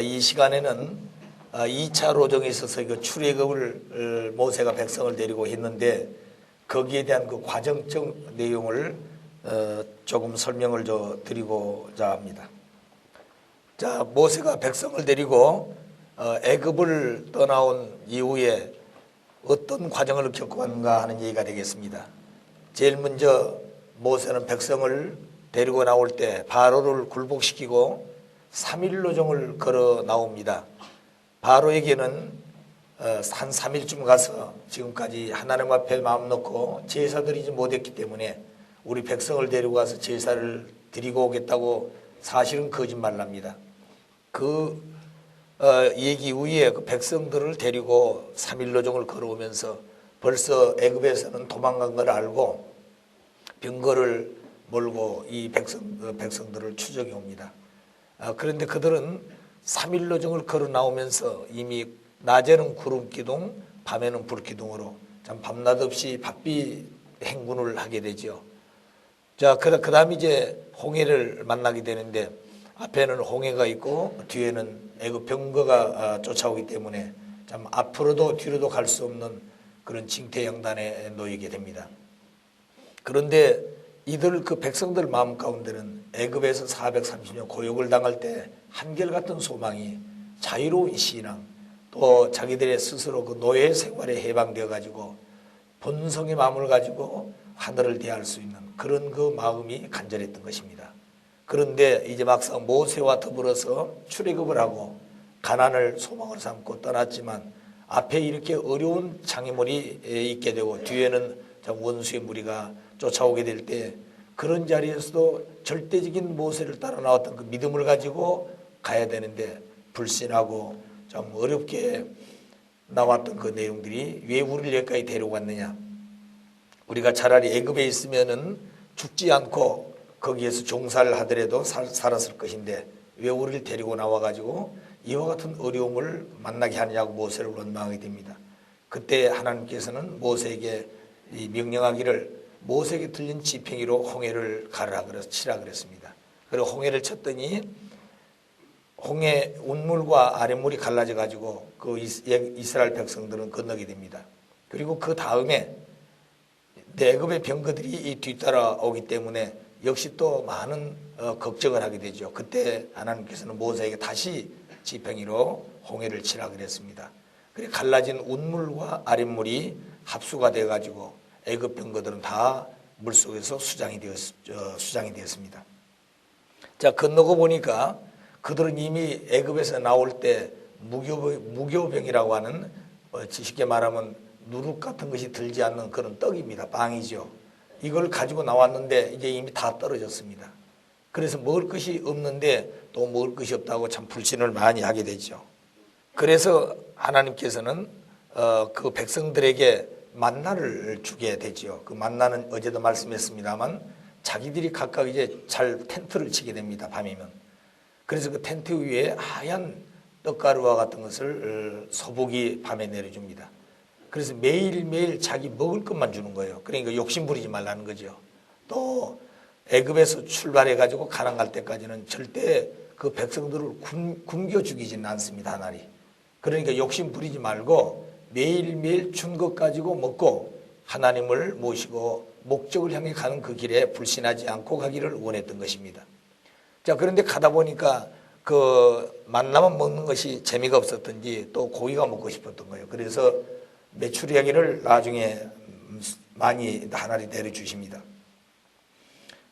이 시간에는 2차 로정에 있어서 그 출애굽을 모세가 백성을 데리고 했는데 거기에 대한 그 과정적 내용을 조금 설명을 드리고자 합니다. 자, 모세가 백성을 데리고 애굽을 떠나온 이후에 어떤 과정을 겪어갔는가 하는 얘기가 되겠습니다. 제일 먼저 모세는 백성을 데리고 나올 때 바로를 굴복시키고 3일 로정을 걸어 나옵니다. 바로에게는 한 3일쯤 가서 지금까지 하나님 앞에 마음 놓고 제사 드리지 못했기 때문에 우리 백성을 데리고 가서 제사를 드리고 오겠다고 사실은 거짓말합니다. 그 얘기 후에 그 백성들을 데리고 3일 로정을 걸어오면서 벌써 애굽에서는 도망간 걸 알고 병거를 몰고 이 백성들을 추적해 옵니다. 그런데 그들은 3일 로정을 걸어 나오면서 이미 낮에는 구름기둥, 밤에는 불기둥으로 참 밤낮 없이 바삐 행군을 하게 되죠. 자, 그 다음 이제 홍해를 만나게 되는데 앞에는 홍해가 있고 뒤에는 애굽 병거가 쫓아오기 때문에 참 앞으로도 뒤로도 갈 수 없는 그런 징태양단에 놓이게 됩니다. 그런데 이들 그 백성들 마음 가운데는 애굽에서 430년 고역을 당할 때 한결같은 소망이 자유로운 신앙, 또 자기들의 스스로 그 노예 생활에 해방되어 가지고 본성의 마음을 가지고 하늘을 대할 수 있는 그런 그 마음이 간절했던 것입니다. 그런데 이제 막상 모세와 더불어서 출애굽을 하고 가나안을 소망으로 삼고 떠났지만 앞에 이렇게 어려운 장애물이 있게 되고 뒤에는 원수의 무리가 쫓아오게 될 때 그런 자리에서도 절대적인 모세를 따라 나왔던 그 믿음을 가지고 가야 되는데 불신하고 좀 어렵게 나왔던 그 내용들이 왜 우리를 여기까지 데려왔느냐. 우리가 차라리 애굽에 있으면은 죽지 않고 거기에서 종살을 하더라도 살았을 것인데 왜 우리를 데리고 나와가지고 이와 같은 어려움을 만나게 하느냐고 모세를 원망하게 됩니다. 그때 하나님께서는 모세에게 명령하기를 모세에게 들린 지팡이로 홍해를 치라 그랬습니다. 그리고 홍해를 쳤더니 홍해 운물과 아랫물이 갈라져 가지고 그 이스라엘 백성들은 건너게 됩니다. 그리고 그 다음에 애굽의 병거들이 이 뒤따라 오기 때문에 역시 또 많은 걱정을 하게 되죠. 그때 하나님께서는 모세에게 다시 지팡이로 홍해를 치라 그랬습니다. 그래 갈라진 운물과 아랫물이 합수가 돼 가지고 애굽 병거들은 다 물속에서 수장이 되었습니다. 자, 건너고 보니까 그들은 이미 애굽에서 나올 때 무교병이라고 하는 쉽게 말하면 누룩 같은 것이 들지 않는 그런 떡입니다. 빵이죠. 이걸 가지고 나왔는데 이제 이미 다 떨어졌습니다. 그래서 먹을 것이 없는데 또 먹을 것이 없다고 참 불신을 많이 하게 되죠. 그래서 하나님께서는 그 백성들에게 만나를 주게 되죠. 그 만나는 어제도 말씀했습니다만 자기들이 각각 이제 잘 텐트를 치게 됩니다. 밤이면. 그래서 그 텐트 위에 하얀 떡가루와 같은 것을 소복이 밤에 내려줍니다. 그래서 매일매일 자기 먹을 것만 주는 거예요. 그러니까 욕심 부리지 말라는 거죠. 또 애굽에서 출발해 가지고 가나안 갈 때까지는 절대 그 백성들을 굶겨 죽이지는 않습니다. 하나님. 그러니까 욕심 부리지 말고 매일매일 준 것 가지고 먹고 하나님을 모시고 목적을 향해 가는 그 길에 불신하지 않고 가기를 원했던 것입니다. 자, 그런데 가다 보니까 그 만나만 먹는 것이 재미가 없었던지 또 고기가 먹고 싶었던 거예요. 그래서 메추리야기를 나중에 많이 하나님 내려주십니다.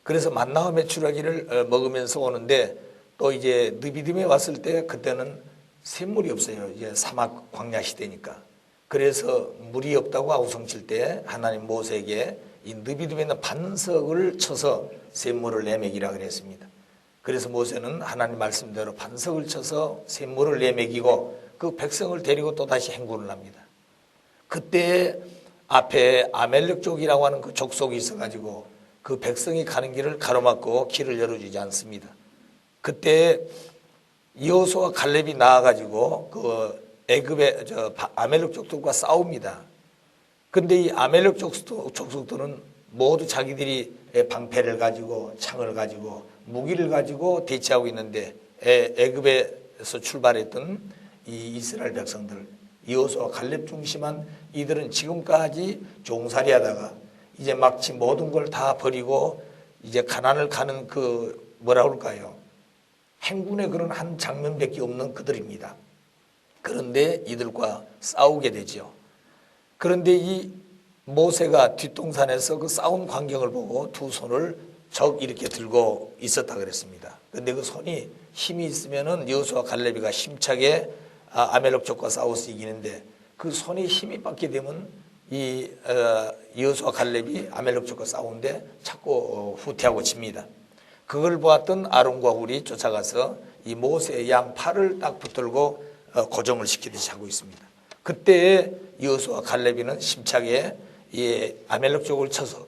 그래서 만나와 메추리야기를 먹으면서 오는데 또 이제 느비딤에 왔을 때 그때는 샘물이 없어요. 이제 사막 광야 시대니까. 그래서 물이 없다고 아우성칠 때 하나님 모세에게 이 느비딤에 있는 반석을 쳐서 샘물을 내먹이라 그랬습니다. 그래서 모세는 하나님 말씀대로 반석을 쳐서 샘물을 내먹이고 그 백성을 데리고 또 다시 행군을 합니다. 그때 앞에 아멜렉 족이라고 하는 그 족속이 있어가지고 그 백성이 가는 길을 가로막고 길을 열어주지 않습니다. 그때 여호수아와 갈렙이 나와가지고 그 애굽의 아멜렉 족속과 싸웁니다. 근데 이 아멜렉 족속들은 모두 자기들이 방패를 가지고 창을 가지고 무기를 가지고 대치하고 있는데 애굽의 애굽에서 출발했던 이 이스라엘 백성들, 여호수아 갈렙 중심한 이들은 지금까지 종살이하다가 이제 마치 모든 걸 다 버리고 이제 가나안을 가는 그 뭐라 그럴까요? 행군의 그런 한 장면밖에 없는 그들입니다. 그런데 이들과 싸우게 되죠. 그런데 이 모세가 뒷동산에서 그 싸운 광경을 보고 두 손을 적 이렇게 들고 있었다 그랬습니다. 그런데 그 손이 힘이 있으면은 여호수아 갈렙이가 힘차게 아멜렉 족과 싸워서 이기는데 그 손에 힘이 빠게 되면 이 여호수아 갈렙이 아멜렉 족과 싸우는데 자꾸 후퇴하고 집니다. 그걸 보았던 아론과 훌이 쫓아가서 이 모세의 양 팔을 딱 붙들고 고정을 시키듯이 하고 있습니다. 그때 여호수아 갈렙이는 심차게 이 아멜렉 족을 쳐서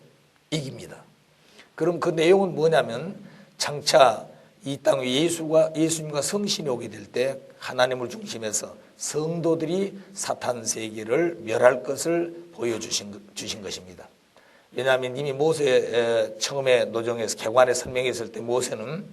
이깁니다. 그럼 그 내용은 뭐냐면 장차 이 땅에 예수님과 성신이 오게 될 때 하나님을 중심해서 성도들이 사탄 세계를 멸할 것을 보여주신 것입니다. 왜냐하면 이미 모세 처음에 노정에서 개관에 설명했을 때 모세는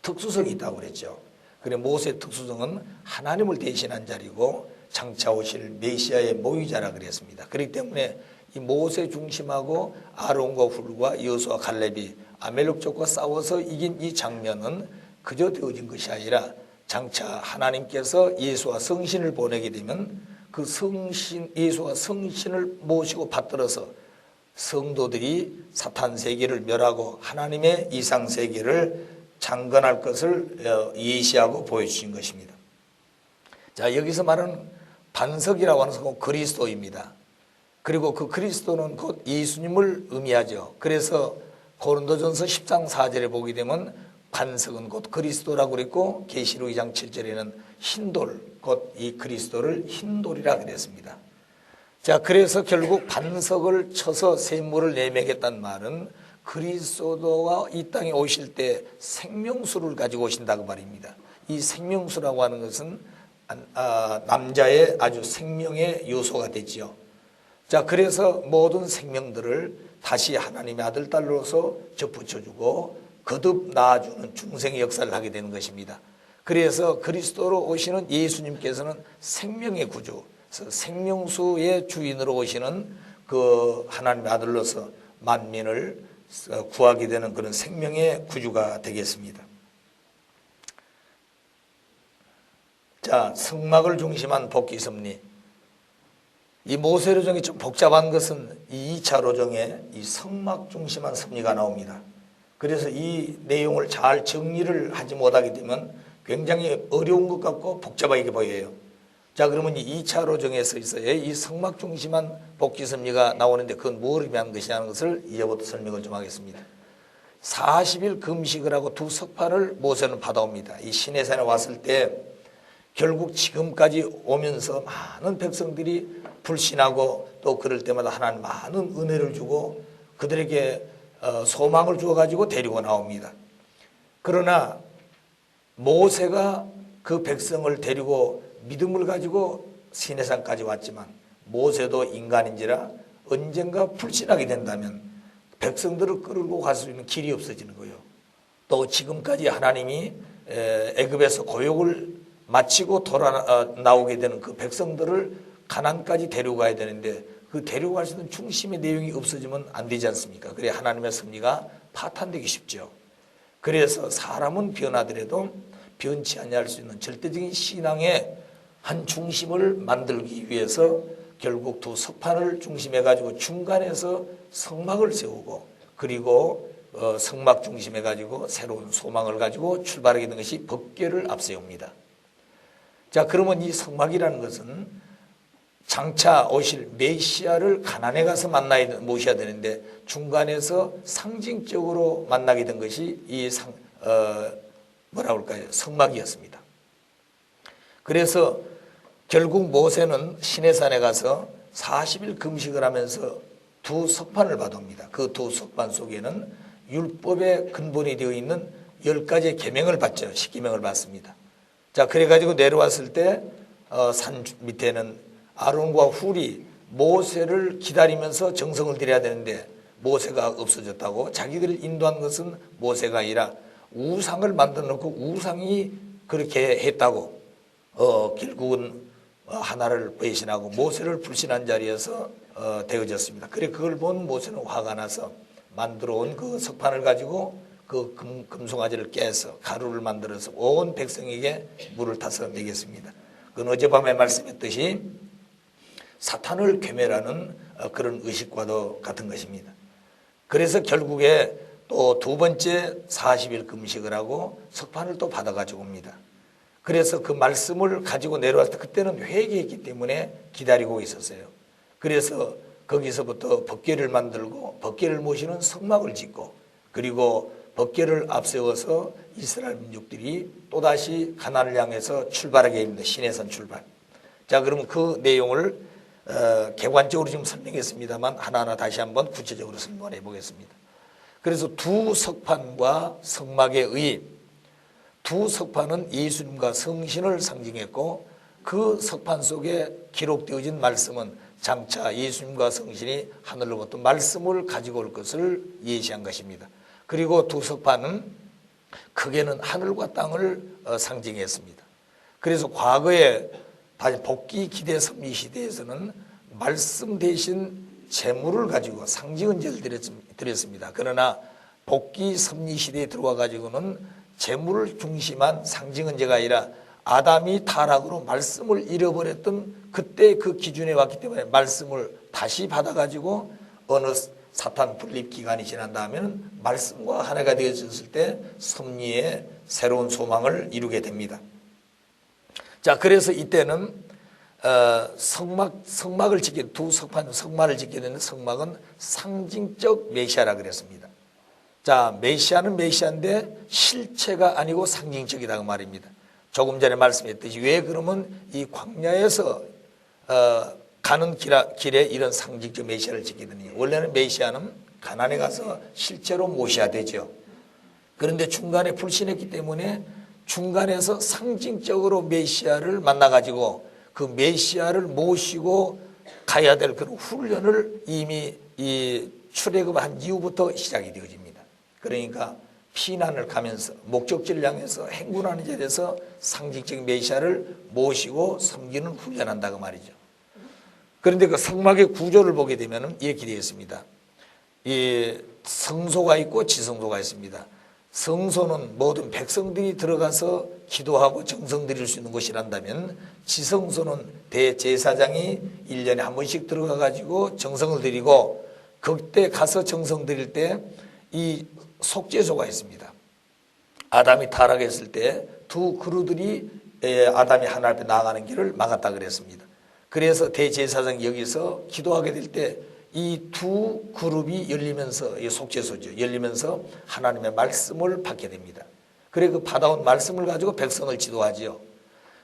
특수성이 있다고 그랬죠. 그래 모세의 특수성은 하나님을 대신한 자리고 장차 오실 메시아의 모의자라 그랬습니다. 그렇기 때문에 이 모세 중심하고 아론과 훌과 여호수아 갈렙이 아멜렉 족과 싸워서 이긴 이 장면은 그저 되어진 것이 아니라 장차 하나님께서 예수와 성신을 보내게 되면 그 성신, 예수와 성신을 모시고 받들어서 성도들이 사탄 세계를 멸하고 하나님의 이상 세계를 창건할 것을 예시하고 보여주신 것입니다. 자, 여기서 말하는 반석이라고 하는 것은 그리스도입니다. 그리고 그 그리스도는 곧 예수님을 의미하죠. 그래서 고린도전서 10장 4절에 보게 되면 반석은 곧 그리스도라고 그랬고 계시록 2장 7절에는 흰돌, 곧 이 그리스도를 흰돌이라 그랬습니다. 자, 그래서 결국 반석을 쳐서 샘물을 내매겠다는 말은 그리스도가 이 땅에 오실 때 생명수를 가지고 오신다고 말입니다. 이 생명수라고 하는 것은 남자의 아주 생명의 요소가 되지요. 자, 그래서 모든 생명들을 다시 하나님의 아들, 딸로서 접붙여주고 거듭 낳아주는 중생의 역사를 하게 되는 것입니다. 그래서 그리스도로 오시는 예수님께서는 생명의 구주, 생명수의 주인으로 오시는 그 하나님의 아들로서 만민을 구하게 되는 그런 생명의 구주가 되겠습니다. 자, 성막을 중심한 복귀 섭리. 이 모세로정이 좀 복잡한 것은 이 2차 로정에 이 성막 중심한 섭리가 나옵니다. 그래서 이 내용을 잘 정리를 하지 못하게 되면 굉장히 어려운 것 같고 복잡하게 보여요. 자, 그러면 이 2차 로정에서 이 성막 중심한 복귀 섭리가 나오는데 그건 뭘 의미하는 것이냐는 것을 이제부터 설명을 좀 하겠습니다. 40일 금식을 하고 두 석판을 모세는 받아옵니다. 이 시내산에 왔을 때 결국 지금까지 오면서 많은 백성들이 불신하고 또 그럴 때마다 하나님 많은 은혜를 주고 그들에게 소망을 주어가지고 데리고 나옵니다. 그러나 모세가 그 백성을 데리고 믿음을 가지고 시내산까지 왔지만 모세도 인간인지라 언젠가 불신하게 된다면 백성들을 끌고 갈 수 있는 길이 없어지는 거예요. 또 지금까지 하나님이 애굽에서 고역을 마치고 나오게 되는 그 백성들을 가나안까지 데려가야 되는데 그 데려갈 수 있는 중심의 내용이 없어지면 안 되지 않습니까? 그래 하나님의 섭리가 파탄되기 쉽죠. 그래서 사람은 변하더라도 변치 아니할 수 있는 절대적인 신앙의 한 중심을 만들기 위해서 결국 두 석판을 중심해 가지고 중간에서 성막을 세우고 그리고 성막 중심해 가지고 새로운 소망을 가지고 출발하게 된 것이 법궤를 앞세웁니다. 자, 그러면 이 성막이라는 것은 장차 오실 메시아를 가나안에 가서 모셔야 되는데 중간에서 상징적으로 만나게 된 것이 이 성막이었습니다. 그래서 결국 모세는 시내산에 가서 40일 금식을 하면서 두 석판을 받아옵니다. 그 두 석판 속에는 율법의 근본이 되어 있는 10가지의 계명을 받죠. 10계명을 받습니다. 자, 그래가지고 내려왔을 때 산 밑에는 아론과 훌이 모세를 기다리면서 정성을 들여야 되는데 모세가 없어졌다고 자기들을 인도한 것은 모세가 아니라 우상을 만들어 놓고 우상이 그렇게 했다고 결국은 하나를 배신하고 모세를 불신한 자리에서 되어졌습니다. 그래 그걸 본 모세는 화가 나서 만들어 온 그 석판을 가지고 그 금송아지를 깨서 가루를 만들어서 온 백성에게 물을 타서 먹였습니다. 그건 어젯밤에 말씀했듯이 사탄을 괴멸하는 그런 의식과도 같은 것입니다. 그래서 결국에 또 두 번째 40일 금식을 하고 석판을 또 받아가지고 옵니다. 그래서 그 말씀을 가지고 내려왔을 때 그때는 회개했기 때문에 기다리고 있었어요. 그래서 거기서부터 법궤를 만들고 법궤를 모시는 성막을 짓고 그리고 법궤를 앞세워서 이스라엘 민족들이 또다시 가나안을 향해서 출발하게 됩니다. 시내산 출발. 자, 그러면 그 내용을 객관적으로 지금 설명했습니다만 하나하나 다시 한번 구체적으로 설명해 보겠습니다. 그래서 두 석판과 성막에 의해 두 석판은 예수님과 성신을 상징했고 그 석판 속에 기록되어진 말씀은 장차 예수님과 성신이 하늘로부터 말씀을 가지고 올 것을 예시한 것입니다. 그리고 두 석판은 크게는 하늘과 땅을 상징했습니다. 그래서 과거에 복귀 기대 섭리 시대에서는 말씀 대신 재물을 가지고 상징은제를 드렸습니다. 그러나 복귀 섭리 시대에 들어와 가지고는 재물을 중심한 상징은제가 아니라 아담이 타락으로 말씀을 잃어버렸던 그때 그 기준에 왔기 때문에 말씀을 다시 받아가지고 어느 사탄 분립 기간이 지난 다음에는 말씀과 하나가 되어졌을 때 섭리의 새로운 소망을 이루게 됩니다. 자, 그래서 이때는 성막을 짓게 두 석판 성막을 짓게 되는 성막은 상징적 메시아라 그랬습니다. 자, 메시아는 메시아인데 실체가 아니고 상징적이다 그 말입니다. 조금 전에 말씀했듯이 왜 그러면 이 광야에서 가는 길에 이런 상징적 메시아를 짓게 되느냐. 원래는 메시아는 가나안에 가서 실제로 모셔야 되죠. 그런데 중간에 불신했기 때문에 중간에서 상징적으로 메시아를 만나가지고 그 메시아를 모시고 가야 될 그런 훈련을 이미 이 출애굽한 이후부터 시작이 되어집니다. 그러니까 피난을 가면서 목적지를 향해서 행군하는 자리에서 상징적인 메시아를 모시고 섬기는 훈련한다고 말이죠. 그런데 그 성막의 구조를 보게 되면 이렇게 되어 있습니다. 이 성소가 있고 지성소가 있습니다. 성소는 모든 백성들이 들어가서 기도하고 정성 드릴 수 있는 곳이란다면 지성소는 대제사장이 1년에 한 번씩 들어가 가지고 정성을 드리고 그때 가서 정성 드릴 때 이 속죄소가 있습니다. 아담이 타락했을 때 두 그루들이 아담이 하나님 앞에 나아가는 길을 막았다 그랬습니다. 그래서 대제사장이 여기서 기도하게 될 때 이 두 그룹이 열리면서 이 속죄소죠. 열리면서 하나님의 말씀을 받게 됩니다. 그래 그 받아온 말씀을 가지고 백성을 지도하지요.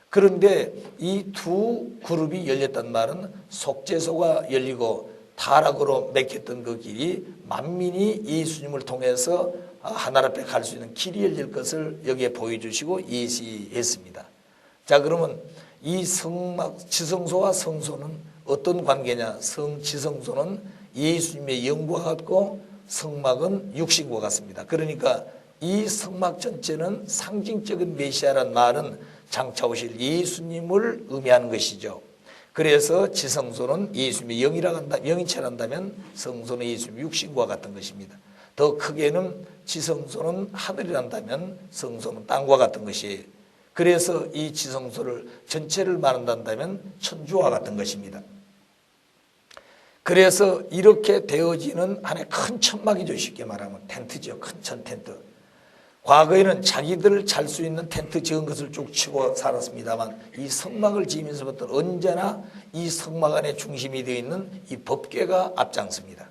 그런데 이 두 그룹이 열렸단 말은 속죄소가 열리고 타락으로 맥혔던 그 길이 만민이 예수님을 통해서 하나님 앞에 갈 수 있는 길이 열릴 것을 여기에 보여주시고 예시했습니다. 자, 그러면 이 성막 지성소와 성소는 어떤 관계냐? 지성소는 예수님의 영과 같고 성막은 육신과 같습니다. 그러니까 이 성막 전체는 상징적인 메시아란 말은 장차 오실 예수님을 의미하는 것이죠. 그래서 지성소는 예수님의 영인체라 한다면 성소는 예수님의 육신과 같은 것입니다. 더 크게는 지성소는 하늘이란다면 성소는 땅과 같은 것이에요. 그래서 이 지성소를 전체를 말한다면 천주와 같은 것입니다. 그래서 이렇게 되어지는 하나의 큰 천막이죠. 쉽게 말하면 텐트죠. 큰 천 텐트. 과거에는 자기들 잘 수 있는 텐트 지은 것을 쭉 치고 살았습니다만 이 성막을 지으면서부터 언제나 이 성막 안에 중심이 되어 있는 이 법궤가 앞장섭니다.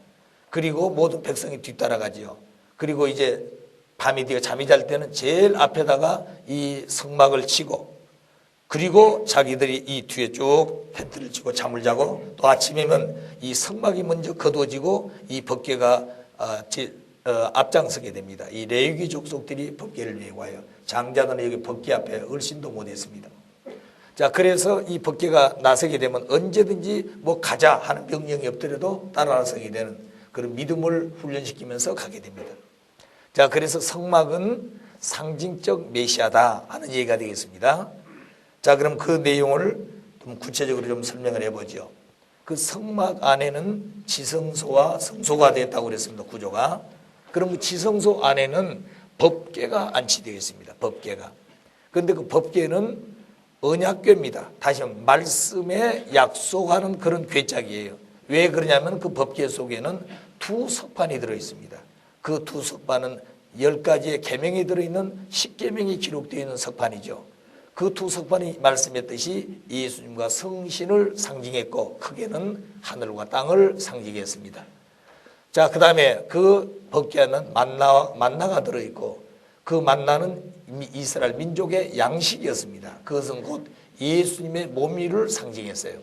그리고 모든 백성이 뒤따라가지요. 그리고 이제 밤이 되어 잠이 잘 때는 제일 앞에다가 이 성막을 치고 그리고 자기들이 이 뒤에 쭉 텐트를 치고 잠을 자고 또 아침이면 이 성막이 먼저 거두어지고 이 법궤가 앞장서게 됩니다. 이 레위기 족속들이 법궤를 메고 와요. 장자들은 여기 법궤 앞에 얼씬도 못했습니다. 자, 그래서 이 법궤가 나서게 되면 언제든지 뭐 가자 하는 명령이 없더라도 따라서게 되는 그런 믿음을 훈련시키면서 가게 됩니다. 자, 그래서 성막은 상징적 메시아다 하는 얘기가 되겠습니다. 자, 그럼 그 내용을 좀 구체적으로 좀 설명을 해보죠. 그 성막 안에는 지성소와 성소가 됐다고 그랬습니다. 구조가. 그럼 그 지성소 안에는 법궤가 안치되어 있습니다. 법궤가. 그런데 그 법궤는 언약궤입니다. 다시 한번 말씀에 약속하는 그런 궤짝이에요. 왜 그러냐면 그 법궤 속에는 두 석판이 들어있습니다. 그 두 석판은 10가지의 계명이 들어있는 십계명이 기록되어 있는 석판이죠. 그 두 석판이 말씀했듯이 예수님과 성신을 상징했고 크게는 하늘과 땅을 상징했습니다. 자, 그 다음에 그 법궤 안에는 만나가 들어있고 그 만나는 이스라엘 민족의 양식이었습니다. 그것은 곧 예수님의 몸이를 상징했어요.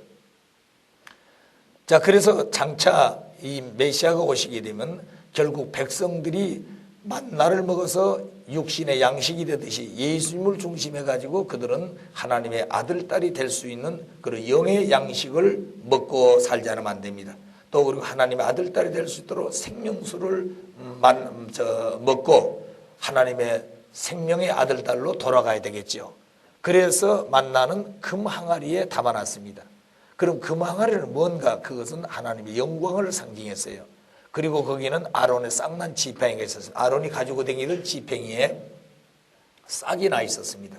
자, 그래서 장차 이 메시아가 오시게 되면 결국 백성들이 만나를 먹어서 육신의 양식이 되듯이 예수님을 중심해 가지고 그들은 하나님의 아들, 딸이 될 수 있는 그런 영의 양식을 먹고 살지 않으면 안 됩니다. 또 그리고 하나님의 아들, 딸이 될 수 있도록 생명수를 먹고 하나님의 생명의 아들, 딸로 돌아가야 되겠죠. 그래서 만나는 금 항아리에 담아놨습니다. 그럼 금 항아리는 뭔가? 그것은 하나님의 영광을 상징했어요. 그리고 거기는 아론의 싹난 지팡이가 있었어요. 아론이 가지고 다니던 지팡이에 싹이 나 있었습니다.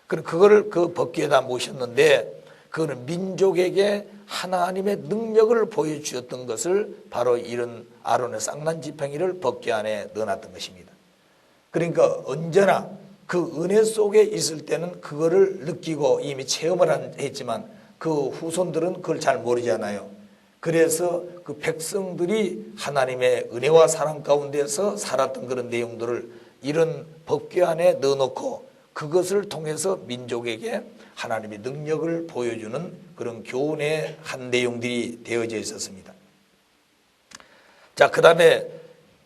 그럼 그거를 그 법궤에다 모셨는데 그거는 민족에게 하나님의 능력을 보여주었던 것을 바로 이런 아론의 싹난 지팡이를 법궤 안에 넣어놨던 것입니다. 그러니까 언제나 그 은혜 속에 있을 때는 그거를 느끼고 이미 체험을 했지만 그 후손들은 그걸 잘 모르잖아요. 그래서 그 백성들이 하나님의 은혜와 사랑 가운데서 살았던 그런 내용들을 이런 법궤 안에 넣어놓고 그것을 통해서 민족에게 하나님의 능력을 보여주는 그런 교훈의 한 내용들이 되어져 있었습니다. 자, 그 다음에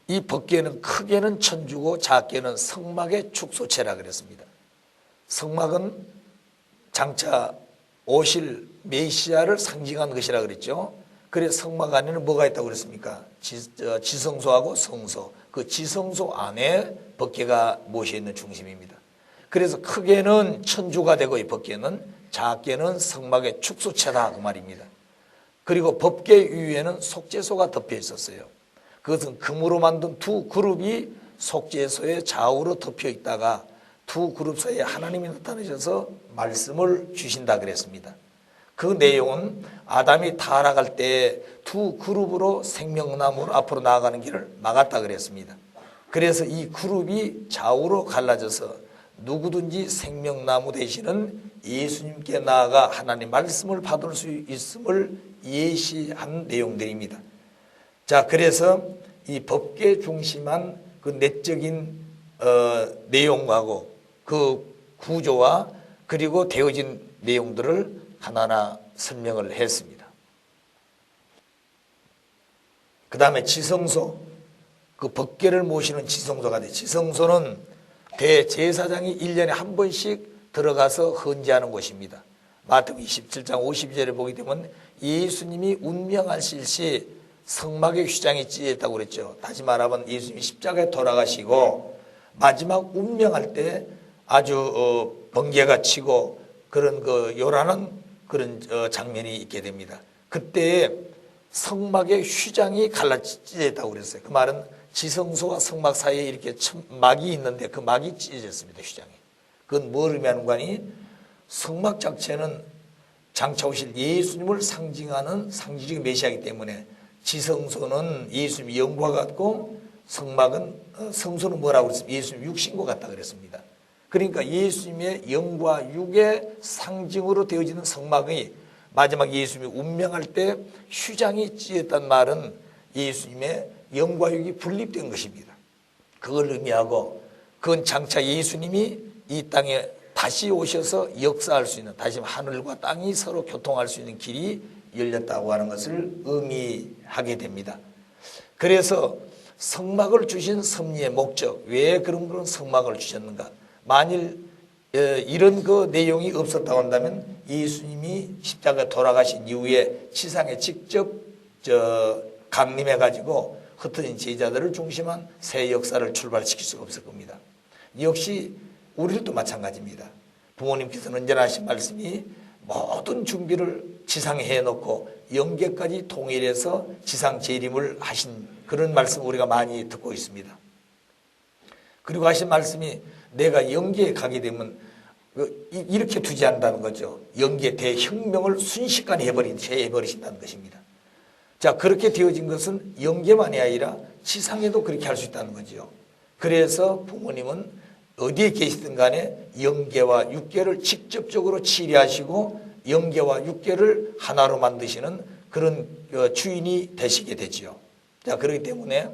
이 법궤는 크게는 천주고 작게는 성막의 축소체라 그랬습니다. 성막은 장차 오실 메시아를 상징한 것이라 그랬죠. 그래서 성막 안에는 뭐가 있다고 그랬습니까? 지성소하고 성소. 그 지성소 안에 법궤가 모셔 있는 중심입니다. 그래서 크게는 천주가 되고 이 법궤는 작게는 성막의 축소체다 그 말입니다. 그리고 법궤 위에는 속죄소가 덮여 있었어요. 그것은 금으로 만든 두 그룹이 속죄소의 좌우로 덮여 있다가 두 그룹 사이에 하나님이 나타나셔서 말씀을 주신다 그랬습니다. 그 내용은 아담이 타락할 때 두 그룹으로 생명나무로 앞으로 나아가는 길을 막았다 그랬습니다. 그래서 이 그룹이 좌우로 갈라져서 누구든지 생명나무 되시는 예수님께 나아가 하나님 말씀을 받을 수 있음을 예시한 내용들입니다. 자, 그래서 이 법궤 중심한 그 내적인 내용하고 그 구조와 그리고 되어진 내용들을 하나하나 설명을 했습니다. 그 다음에 지성소, 그 법궤를 모시는 지성소가 돼. 지성소는 대제사장이 1년에 한 번씩 들어가서 헌제하는 곳입니다. 마태복음 27장 52절에 보게 되면 예수님이 운명하실 시 성막의 휘장이 찢어졌다고 그랬죠. 다시 말하면 예수님이 십자가에 돌아가시고 마지막 운명할 때 아주 번개가 치고 그런 그 요란한 그런 장면이 있게 됩니다. 그때 성막의 휘장이 갈라 찢어졌다고 그랬어요. 그 말은 지성소와 성막 사이에 이렇게 막이 있는데 그 막이 찢어졌습니다. 휘장이. 그건 뭘 의미하는 거니? 성막 자체는 장차 오실 예수님을 상징하는 상징적인 메시아이기 때문에 지성소는 예수님의 영과 같고 성막은 성소는 뭐라고 그랬습니까? 예수님 육신과 같다 그랬습니다. 그러니까 예수님의 영과 육의 상징으로 되어지는 성막이 마지막 예수님이 운명할 때 휘장이 찢었단 말은 예수님의 영과 육이 분립된 것입니다. 그걸 의미하고 그건 장차 예수님이 이 땅에 다시 오셔서 역사할 수 있는, 다시 하늘과 땅이 서로 교통할 수 있는 길이 열렸다고 하는 것을 의미하게 됩니다. 그래서 성막을 주신 섭리의 목적, 왜 그런 성막을 주셨는가? 만일 이런 그 내용이 없었다고 한다면 예수님이 십자가에 돌아가신 이후에 지상에 직접 강림해 가지고 흩어진 제자들을 중심한 새 역사를 출발시킬 수가 없을 겁니다. 역시 우리도 마찬가지입니다. 부모님께서는 언제나 하신 말씀이 모든 준비를 지상에 해놓고 영계까지 통일해서 지상 재림을 하신 그런 말씀 우리가 많이 듣고 있습니다. 그리고 하신 말씀이 내가 영계에 가게 되면 이렇게 두지 않는다는 거죠. 영계 대혁명을 순식간에 해버리신다는 것입니다. 자, 그렇게 되어진 것은 영계만이 아니라 지상에도 그렇게 할 수 있다는 거죠. 그래서 부모님은 어디에 계시든 간에 영계와 육계를 직접적으로 치리하시고 영계와 육계를 하나로 만드시는 그런 주인이 되시게 되지요. 자, 그렇기 때문에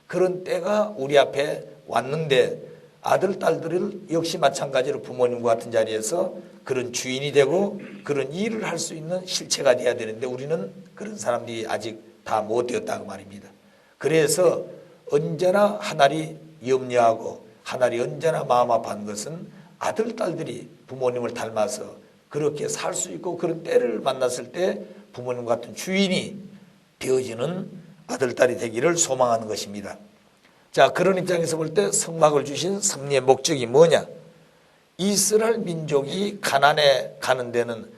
그런 때가 우리 앞에 왔는데 아들, 딸들을 역시 마찬가지로 부모님과 같은 자리에서 그런 주인이 되고 그런 일을 할 수 있는 실체가 돼야 되는데 우리는 그런 사람들이 아직 다 못 되었다고 말입니다. 그래서 언제나 하나님 염려하고 하나님 언제나 마음 아파하는 것은 아들, 딸들이 부모님을 닮아서 그렇게 살 수 있고 그런 때를 만났을 때 부모님 같은 주인이 되어지는 아들, 딸이 되기를 소망하는 것입니다. 자, 그런 입장에서 볼 때 성막을 주신 섭리의 목적이 뭐냐? 이스라엘 민족이 가나안에 가는 데는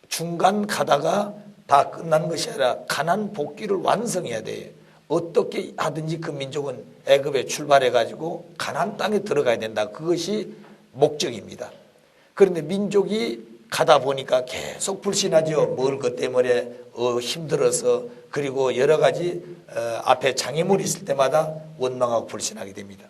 중간 가다가 다 끝난 것이 아니라 가나안 복귀를 완성해야 돼요. 어떻게 하든지 그 민족은 애굽에 출발해 가지고 가나안 땅에 들어가야 된다. 그것이 목적입니다. 그런데 민족이 가다 보니까 계속 불신하죠. 먹을 것 때문에 힘들어서 그리고 여러 가지 앞에 장애물이 있을 때마다 원망하고 불신하게 됩니다.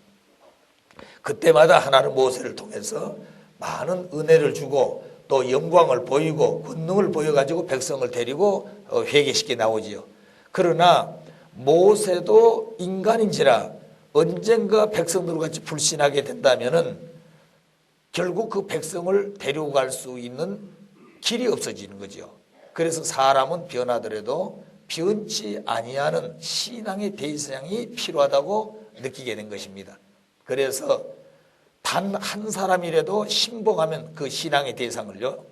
그때마다 하나는 모세를 통해서 많은 은혜를 주고 또 영광을 보이고 권능을 보여가지고 백성을 데리고 회개시켜 나오지요. 그러나 모세도 인간인지라 언젠가 백성들과 같이 불신하게 된다면은 결국 그 백성을 데리고 갈 수 있는 길이 없어지는 거죠. 그래서 사람은 변하더라도 변치 아니하는 신앙의 대상이 필요하다고 느끼게 된 것입니다. 그래서 단 한 사람이라도 신봉하면 그 신앙의 대상을요,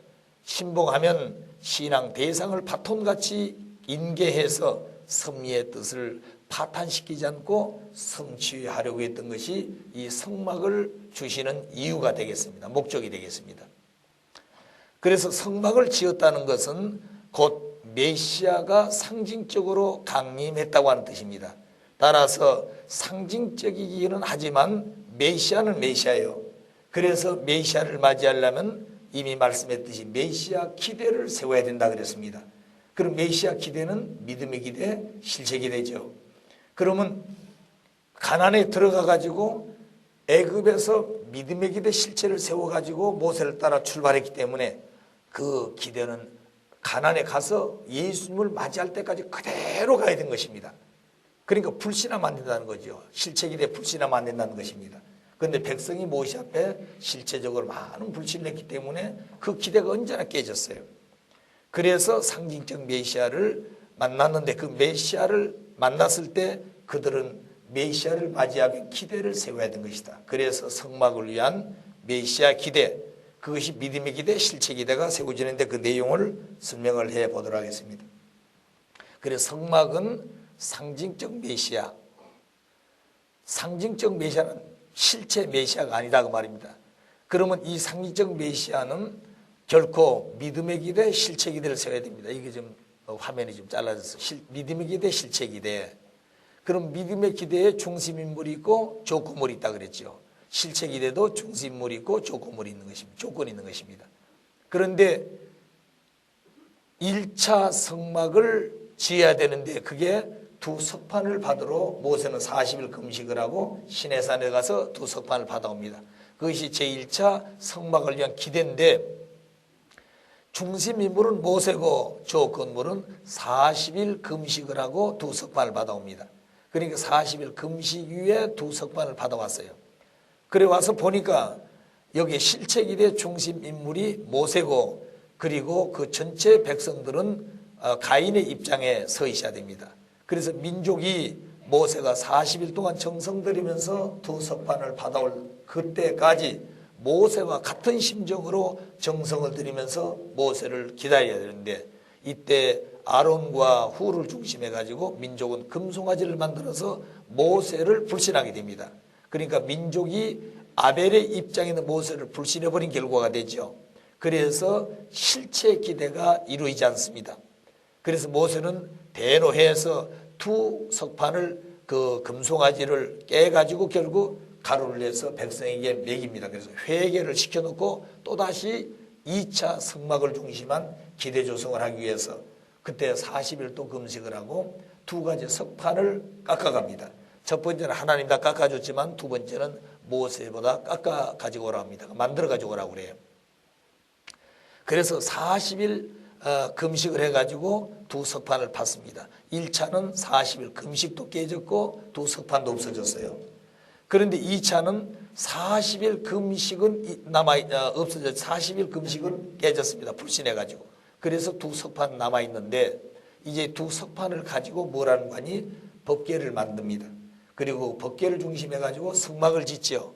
신봉하면 신앙 대상을 바톤같이 인계해서 섭리의 뜻을 파탄시키지 않고 성취하려고 했던 것이 이 성막을 주시는 이유가 되겠습니다. 목적이 되겠습니다. 그래서 성막을 지었다는 것은 곧 메시아가 상징적으로 강림했다고 하는 뜻입니다. 따라서 상징적이기는 하지만 메시아는 메시아예요. 그래서 메시아를 맞이하려면 이미 말씀했듯이 메시아 기대를 세워야 된다 그랬습니다. 그럼 메시아 기대는 믿음의 기대, 실체 기대죠. 그러면 가나안에 들어가 가지고 애굽에서 믿음의 기대 실체를 세워 가지고 모세를 따라 출발했기 때문에 그 기대는 가나안에 가서 예수님을 맞이할 때까지 그대로 가야 된 것입니다. 그러니까 불신하면 안 된다는 거죠. 실체 기대 불신하면 안 된다는 것입니다. 그런데 백성이 모세 앞에 실체적으로 많은 불신을 했기 때문에 그 기대가 언제나 깨졌어요. 그래서 상징적 메시아를 만났는데 그 메시아를 만났을 때 그들은 메시아를 맞이하기 기대를 세워야 된 것이다. 그래서 성막을 위한 메시아 기대, 그것이 믿음의 기대, 실체 기대가 세워지는데 그 내용을 설명을 해보도록 하겠습니다. 그래서 성막은 상징적 메시아, 상징적 메시아는 실체 메시아가 아니다 그 말입니다. 그러면 이 상징적 메시아는 결코 믿음의 기대, 실체 기대를 세워야 됩니다. 이게 좀 화면이 좀 잘라져서 믿음의 기대, 실체 기대. 그럼 믿음의 기대에 중심인물이 있고 조건물이 있다 그랬죠. 실체 기대도 중심인물이 있고 조건물이 있는 것입니다. 조건이 있는 것입니다. 그런데 1차 성막을 지어야 되는데 그게 두 석판을 받으러 모세는 40일 금식을 하고 시내산에 가서 두 석판을 받아옵니다. 그것이 제1차 성막을 위한 기대인데 중심 인물은 모세고 조건물은 40일 금식을 하고 두 석판을 받아옵니다. 그러니까 40일 금식 위에 두 석판을 받아왔어요. 그래 와서 보니까 여기 실체 기대 중심 인물이 모세고 그리고 그 전체 백성들은 가인의 입장에 서 있어야 됩니다. 그래서 민족이 모세가 40일 동안 정성 들이면서 두 석판을 받아올 그때까지 모세와 같은 심정으로 정성을 들이면서 모세를 기다려야 되는데 이때 아론과 훌을 중심해 가지고 민족은 금송아지를 만들어서 모세를 불신하게 됩니다. 그러니까 민족이 아벨의 입장에 있는 모세를 불신해버린 결과가 되죠. 그래서 실체 기대가 이루어지지 않습니다. 그래서 모세는 대노해에서 두 석판을 그 금송아지를 깨가지고 결국 가루를 내서 백성에게 먹입니다. 그래서 회개를 시켜놓고 또다시 2차 성막을 중심한 기대 조성을 하기 위해서 그때 40일 또 금식을 하고 두 가지 석판을 깎아갑니다. 첫 번째는 하나님 다 깎아줬지만 두 번째는 모세보다 깎아 가지고 오라고 합니다. 만들어 가지고 오라고 그래요. 그래서 40일 금식을 해가지고 두 석판을 팠습니다. 1차는 40일 금식도 깨졌고 두 석판도 없어졌어요. 그런데 2차는 40일 금식은 없어져 40일 금식은 깨졌습니다. 불신해가지고. 그래서 두 석판 남아있는데 이제 두 석판을 가지고 뭘 하는 거니? 법궤를 만듭니다. 그리고 법궤를 중심해가지고 성막을 짓죠.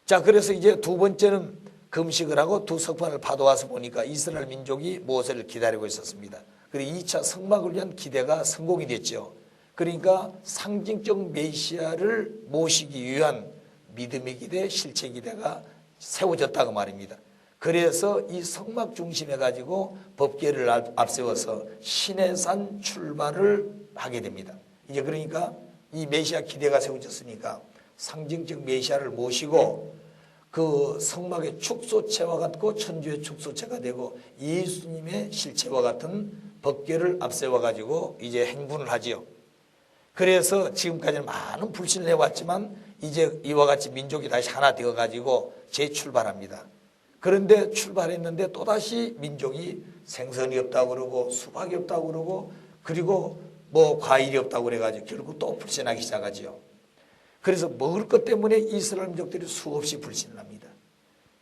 자, 그래서 이제 두 번째는 금식을 하고 두 석판을 파도와서 보니까 이스라엘 민족이 모세를 기다리고 있었습니다. 그리고 2차 성막을 위한 기대가 성공이 됐죠. 그러니까 상징적 메시아를 모시기 위한 믿음의 기대, 실체 기대가 세워졌다고 말입니다. 그래서 이 성막 중심에 가지고 법궤를 앞세워서 시내산 출발을 하게 됩니다. 이제 그러니까 이 메시아 기대가 세워졌으니까 상징적 메시아를 모시고 그 성막의 축소체와 같고 천주의 축소체가 되고 예수님의 실체와 같은 법궤를 앞세워 가지고 이제 행군을 하지요. 그래서 지금까지는 많은 불신을 해왔지만 이제 이와 같이 민족이 다시 하나 되어 가지고 재출발합니다. 그런데 출발했는데 또다시 민족이 생선이 없다고 그러고 수박이 없다고 그러고 그리고 뭐 과일이 없다고 그래가지고 결국 또 불신하기 시작하지요. 그래서 먹을 것 때문에 이스라엘 민족들이 수없이 불신을 합니다.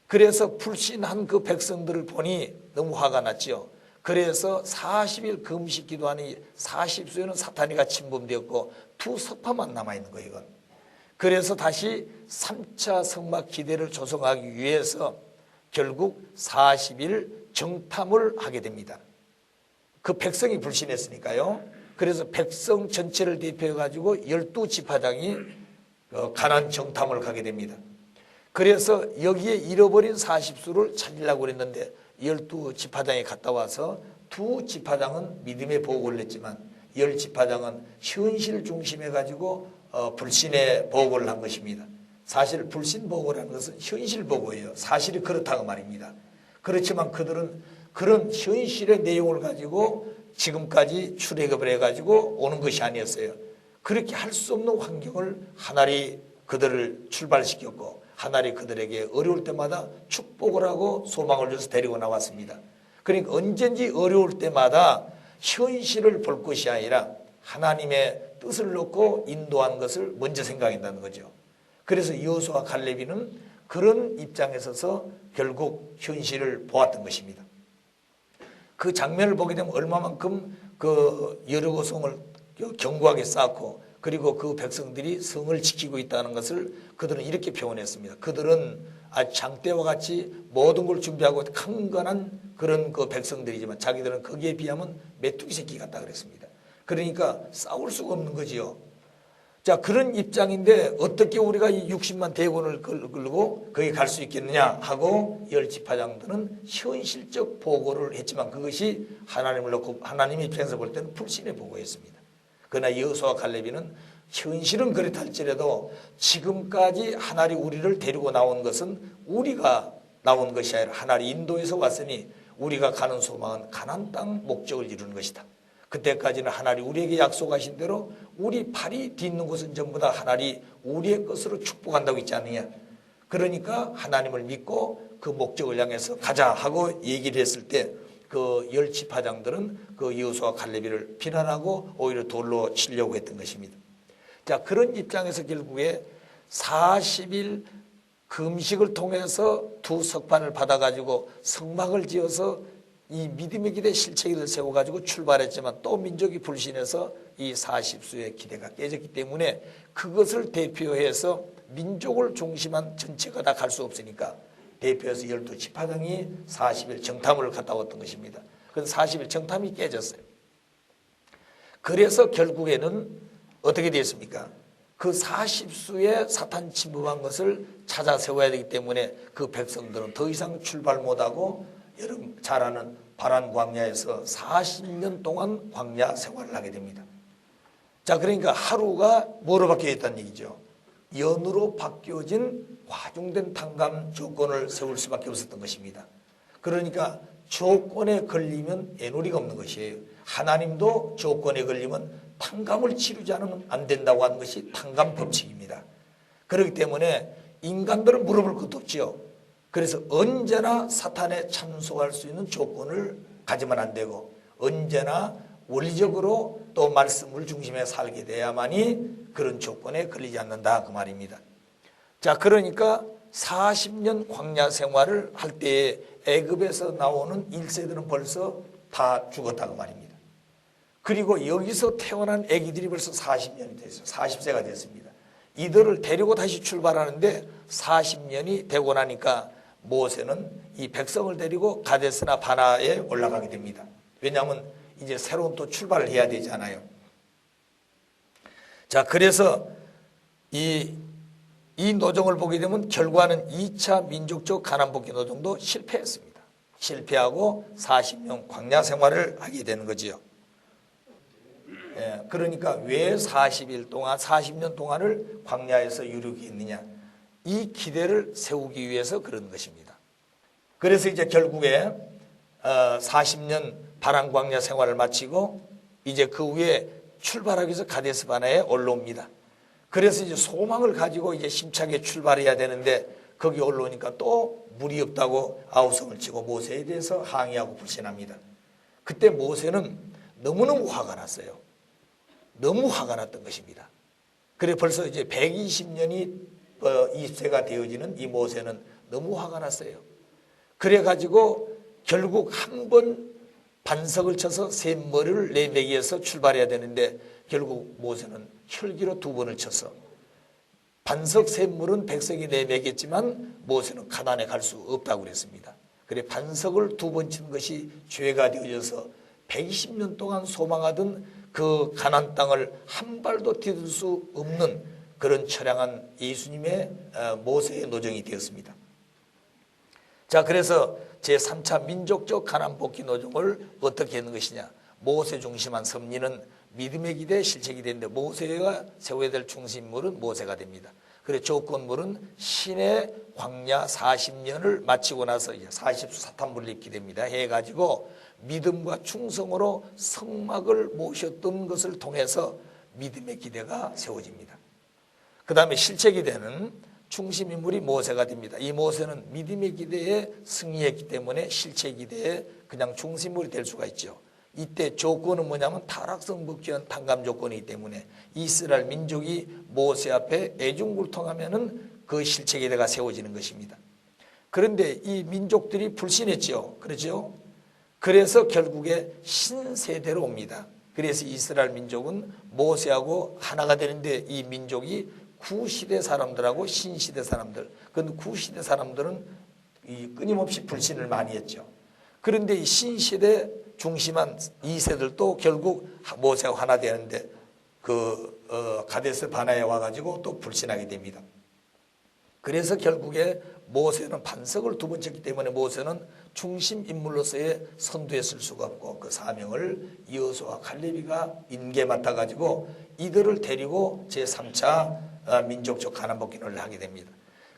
그래서 불신한 그 백성들을 보니 너무 화가 났지요. 그래서 40일 금식 기도하니 40수에는 사탄이가 침범되었고 두 석파만 남아있는 거예요. 이건. 그래서 다시 3차 성막 기대를 조성하기 위해서 결국 40일 정탐을 하게 됩니다. 그 백성이 불신했으니까요. 그래서 백성 전체를 대표해 가지고 12지파장이 가나안 정탐을 가게 됩니다. 그래서 여기에 잃어버린 40수를 찾으려고 그랬는데 12지파장이 갔다 와서 두 지파장은 믿음의 보고를 냈지만 10지파장은 현실 중심해 가지고 불신의 보고를 한 것입니다. 사실 불신 보고라는 것은 현실 보고예요. 사실이 그렇다고 말입니다. 그렇지만 그들은 그런 현실의 내용을 가지고 지금까지 출애굽을 해가지고 오는 것이 아니었어요. 그렇게 할 수 없는 환경을 하나님이 그들을 출발시켰고 하나님이 그들에게 어려울 때마다 축복을 하고 소망을 줘서 데리고 나왔습니다. 그러니까 언제든지 어려울 때마다 현실을 볼 것이 아니라 하나님의 뜻을 놓고 인도하는 것을 먼저 생각한다는 거죠. 그래서 여호수아와 갈렙이는 그런 입장에 서서 결국 현실을 보았던 것입니다. 그 장면을 보게 되면 얼마만큼 그 여리고 성을 견고하게 쌓고 그리고 그 백성들이 성을 지키고 있다는 것을 그들은 이렇게 표현했습니다. 그들은 아주 장대와 같이 모든 걸 준비하고 강건한 그런 그 백성들이지만 자기들은 거기에 비하면 메뚜기 새끼 같다 그랬습니다. 그러니까 싸울 수가 없는 거지요. 자, 그런 입장인데 어떻게 우리가 이 60만 대군을 끌고 거기 갈 수 있겠느냐 하고 10지파장들은 현실적 보고를 했지만 그것이 하나님을 놓고 하나님 입장에서 볼 때는 불신의 보고였습니다. 그러나 여호수아와 갈렙이는 현실은 그렇다 할지라도 지금까지 하나님이 우리를 데리고 나온 것은 우리가 나온 것이 아니라 하나님이 인도에서 왔으니 우리가 가는 소망은 가나안 땅 목적을 이루는 것이다. 그때까지는 하나님이 우리에게 약속하신 대로 우리 발이 딛는 곳은 전부 다 하나님이 우리의 것으로 축복한다고 있지 않느냐. 그러니까 하나님을 믿고 그 목적을 향해서 가자 하고 얘기를 했을 때 그 10지파장들은 그 여호수아와 갈렙을 비난하고 오히려 돌로 치려고 했던 것입니다. 자, 그런 입장에서 결국에 40일 금식을 통해서 두 석판을 받아가지고 성막을 지어서 이 믿음의 기대 실체기를 세워가지고 출발했지만 또 민족이 불신해서 이 40수의 기대가 깨졌기 때문에 그것을 대표해서 민족을 중심한 전체가 다 갈 수 없으니까 대표해서 12지파장이 40일 정탐을 갔다 왔던 것입니다. 그래서 40일 정탐이 깨졌어요. 그래서 결국에는 어떻게 됐습니까? 그 40수에 사탄 침범한 것을 찾아 세워야 되기 때문에 그 백성들은 더 이상 출발 못하고 여러분 잘 아는 바란 광야에서 40년 동안 광야 생활을 하게 됩니다. 자, 그러니까 하루가 뭐로 바뀌어 있다는 얘기죠? 연으로 바뀌어진 과중된 탕감 조건을 세울 수밖에 없었던 것입니다. 그러니까 조건에 걸리면 애누리가 없는 것이에요. 하나님도 조건에 걸리면 탕감을 치르지 않으면 안 된다고 하는 것이 탕감 법칙입니다. 그렇기 때문에 인간들은 물어볼 것도 없지요. 그래서 언제나 사탄에 참석할 수 있는 조건을 가지면 안 되고 언제나 원리적으로 또 말씀을 중심에 살게 돼야만이 그런 조건에 걸리지 않는다 그 말입니다. 자, 그러니까 40년 광야 생활을 할 때에 애굽에서 나오는 1세들은 벌써 다 죽었다 그 말입니다. 그리고 여기서 태어난 아기들이 벌써 40년이 됐어요. 40세가 됐습니다. 이들을 데리고 다시 출발하는데 40년이 되고 나니까 모세는 이 백성을 데리고 가데스나 바나에 올라가게 됩니다. 왜냐하면 이제 새로운 또 출발을 해야 되잖아요. 자, 그래서 이 노정을 보게 되면 결과는 2차 민족적 가난복귀 노정도 실패했습니다. 실패하고 40년 광야 생활을 하게 되는 거지요. 예, 그러니까 왜 40일 동안 40년 동안을 광야에서 유력했느냐, 이 기대를 세우기 위해서 그런 것입니다. 그래서 이제 결국에 40년 바란 광야 생활을 마치고 이제 그 후에 출발하기 위해서 가데스 바네에 올라옵니다. 그래서 이제 소망을 가지고 이제 심차게 출발해야 되는데 거기 올라오니까 또 물이 없다고 아우성을 치고 모세에 대해서 항의하고 불신합니다. 그때 모세는 너무너무 화가 났어요. 너무 화가 났던 것입니다. 그래 벌써 이제 120년이 20세가 되어지는 이 모세는 너무 화가 났어요. 그래가지고 결국 한 번 반석을 쳐서 샘머리를 내매기해서 출발해야 되는데 결국 모세는 혈기로 2번을 쳐서 반석 샘물은 백성이 내매겠지만 모세는 가나안에 갈 수 없다고 그랬습니다. 그래 반석을 2번 친 것이 죄가 되어져서 120년 동안 소망하던 그 가나안 땅을 한 발도 디딜 수 없는 그런 처량한 예수님의 모세의 노정이 되었습니다. 자, 그래서 제3차 민족적 가나안 복귀 노정을 어떻게 하는 것이냐, 모세 중심한 섭리는 믿음의 기대 실체가 되는데 모세가 세워야 될 중심물은 모세가 됩니다. 그래 조건물은 신의 광야 40년을 마치고 나서 이제 40수 사탄불을 입게 됩니다. 해가지고 믿음과 충성으로 성막을 모셨던 것을 통해서 믿음의 기대가 세워집니다. 그 다음에 실체 기대는 중심 인물이 모세가 됩니다. 이 모세는 믿음의 기대에 승리했기 때문에 실체 기대에 그냥 중심물이 될 수가 있죠. 이때 조건은 뭐냐면 타락성 복귀한 탕감 조건이기 때문에 이스라엘 민족이 모세 앞에 애중불통하면은 그 실체 기대가 세워지는 것입니다. 그런데 이 민족들이 불신했죠. 그렇죠? 그래서 결국에 신세대로 옵니다. 그래서 이스라엘 민족은 모세하고 하나가 되는데 이 민족이 구시대 사람들하고 신시대 사람들, 그런데 구시대 사람들은 이 끊임없이 불신을 많이 했죠. 그런데 이 신시대 중심한 2세들도 결국 모세와 하나 되는데 가데스 바나에 와가지고 또 불신하게 됩니다. 그래서 결국에 모세는 반석을 2번 쳤기 때문에 모세는 중심 인물로서의 선두에 쓸 수가 없고 그 사명을 여호수아와 갈렙이가 임계 맡아가지고 이들을 데리고 제3차 민족적 가난복귀를 하게 됩니다.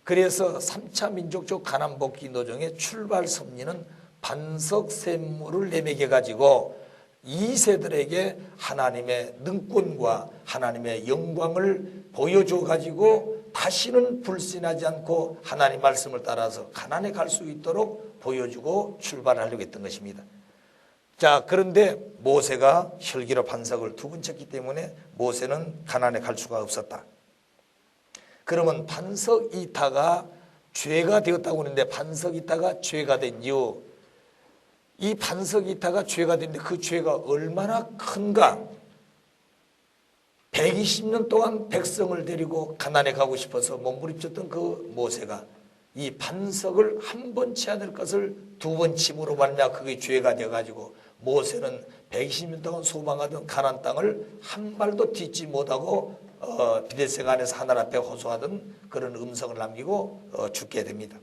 그래서 3차 민족적 가난복귀 노정의 출발 섭리는 반석 샘물을 내매겨 가지고 2세들에게 하나님의 능권과 하나님의 영광을 보여줘 가지고 다시는 불신하지 않고 하나님 말씀을 따라서 가나안에 갈 수 있도록 보여주고 출발하려고 했던 것입니다. 자, 그런데 모세가 혈기로 반석을 2번 쳤기 때문에 모세는 가나안에 갈 수가 없었다. 그러면 반석 이타가 죄가 되었다고 하는데 반석 이타가 죄가 된 이유, 이 반석 이타가 죄가 됐는데 그 죄가 얼마나 큰가. 120년 동안 백성을 데리고 가나안에 가고 싶어서 몸부림쳤던 그 모세가 이 반석을 한 번 쳐야 될 것을 2번 침으로 말미암아 그게 죄가 되어가지고 모세는 120년 동안 소망하던 가나안 땅을 한 발도 딛지 못하고 비데스가 안에서 하늘 앞에 호소하던 그런 음성을 남기고 죽게 됩니다.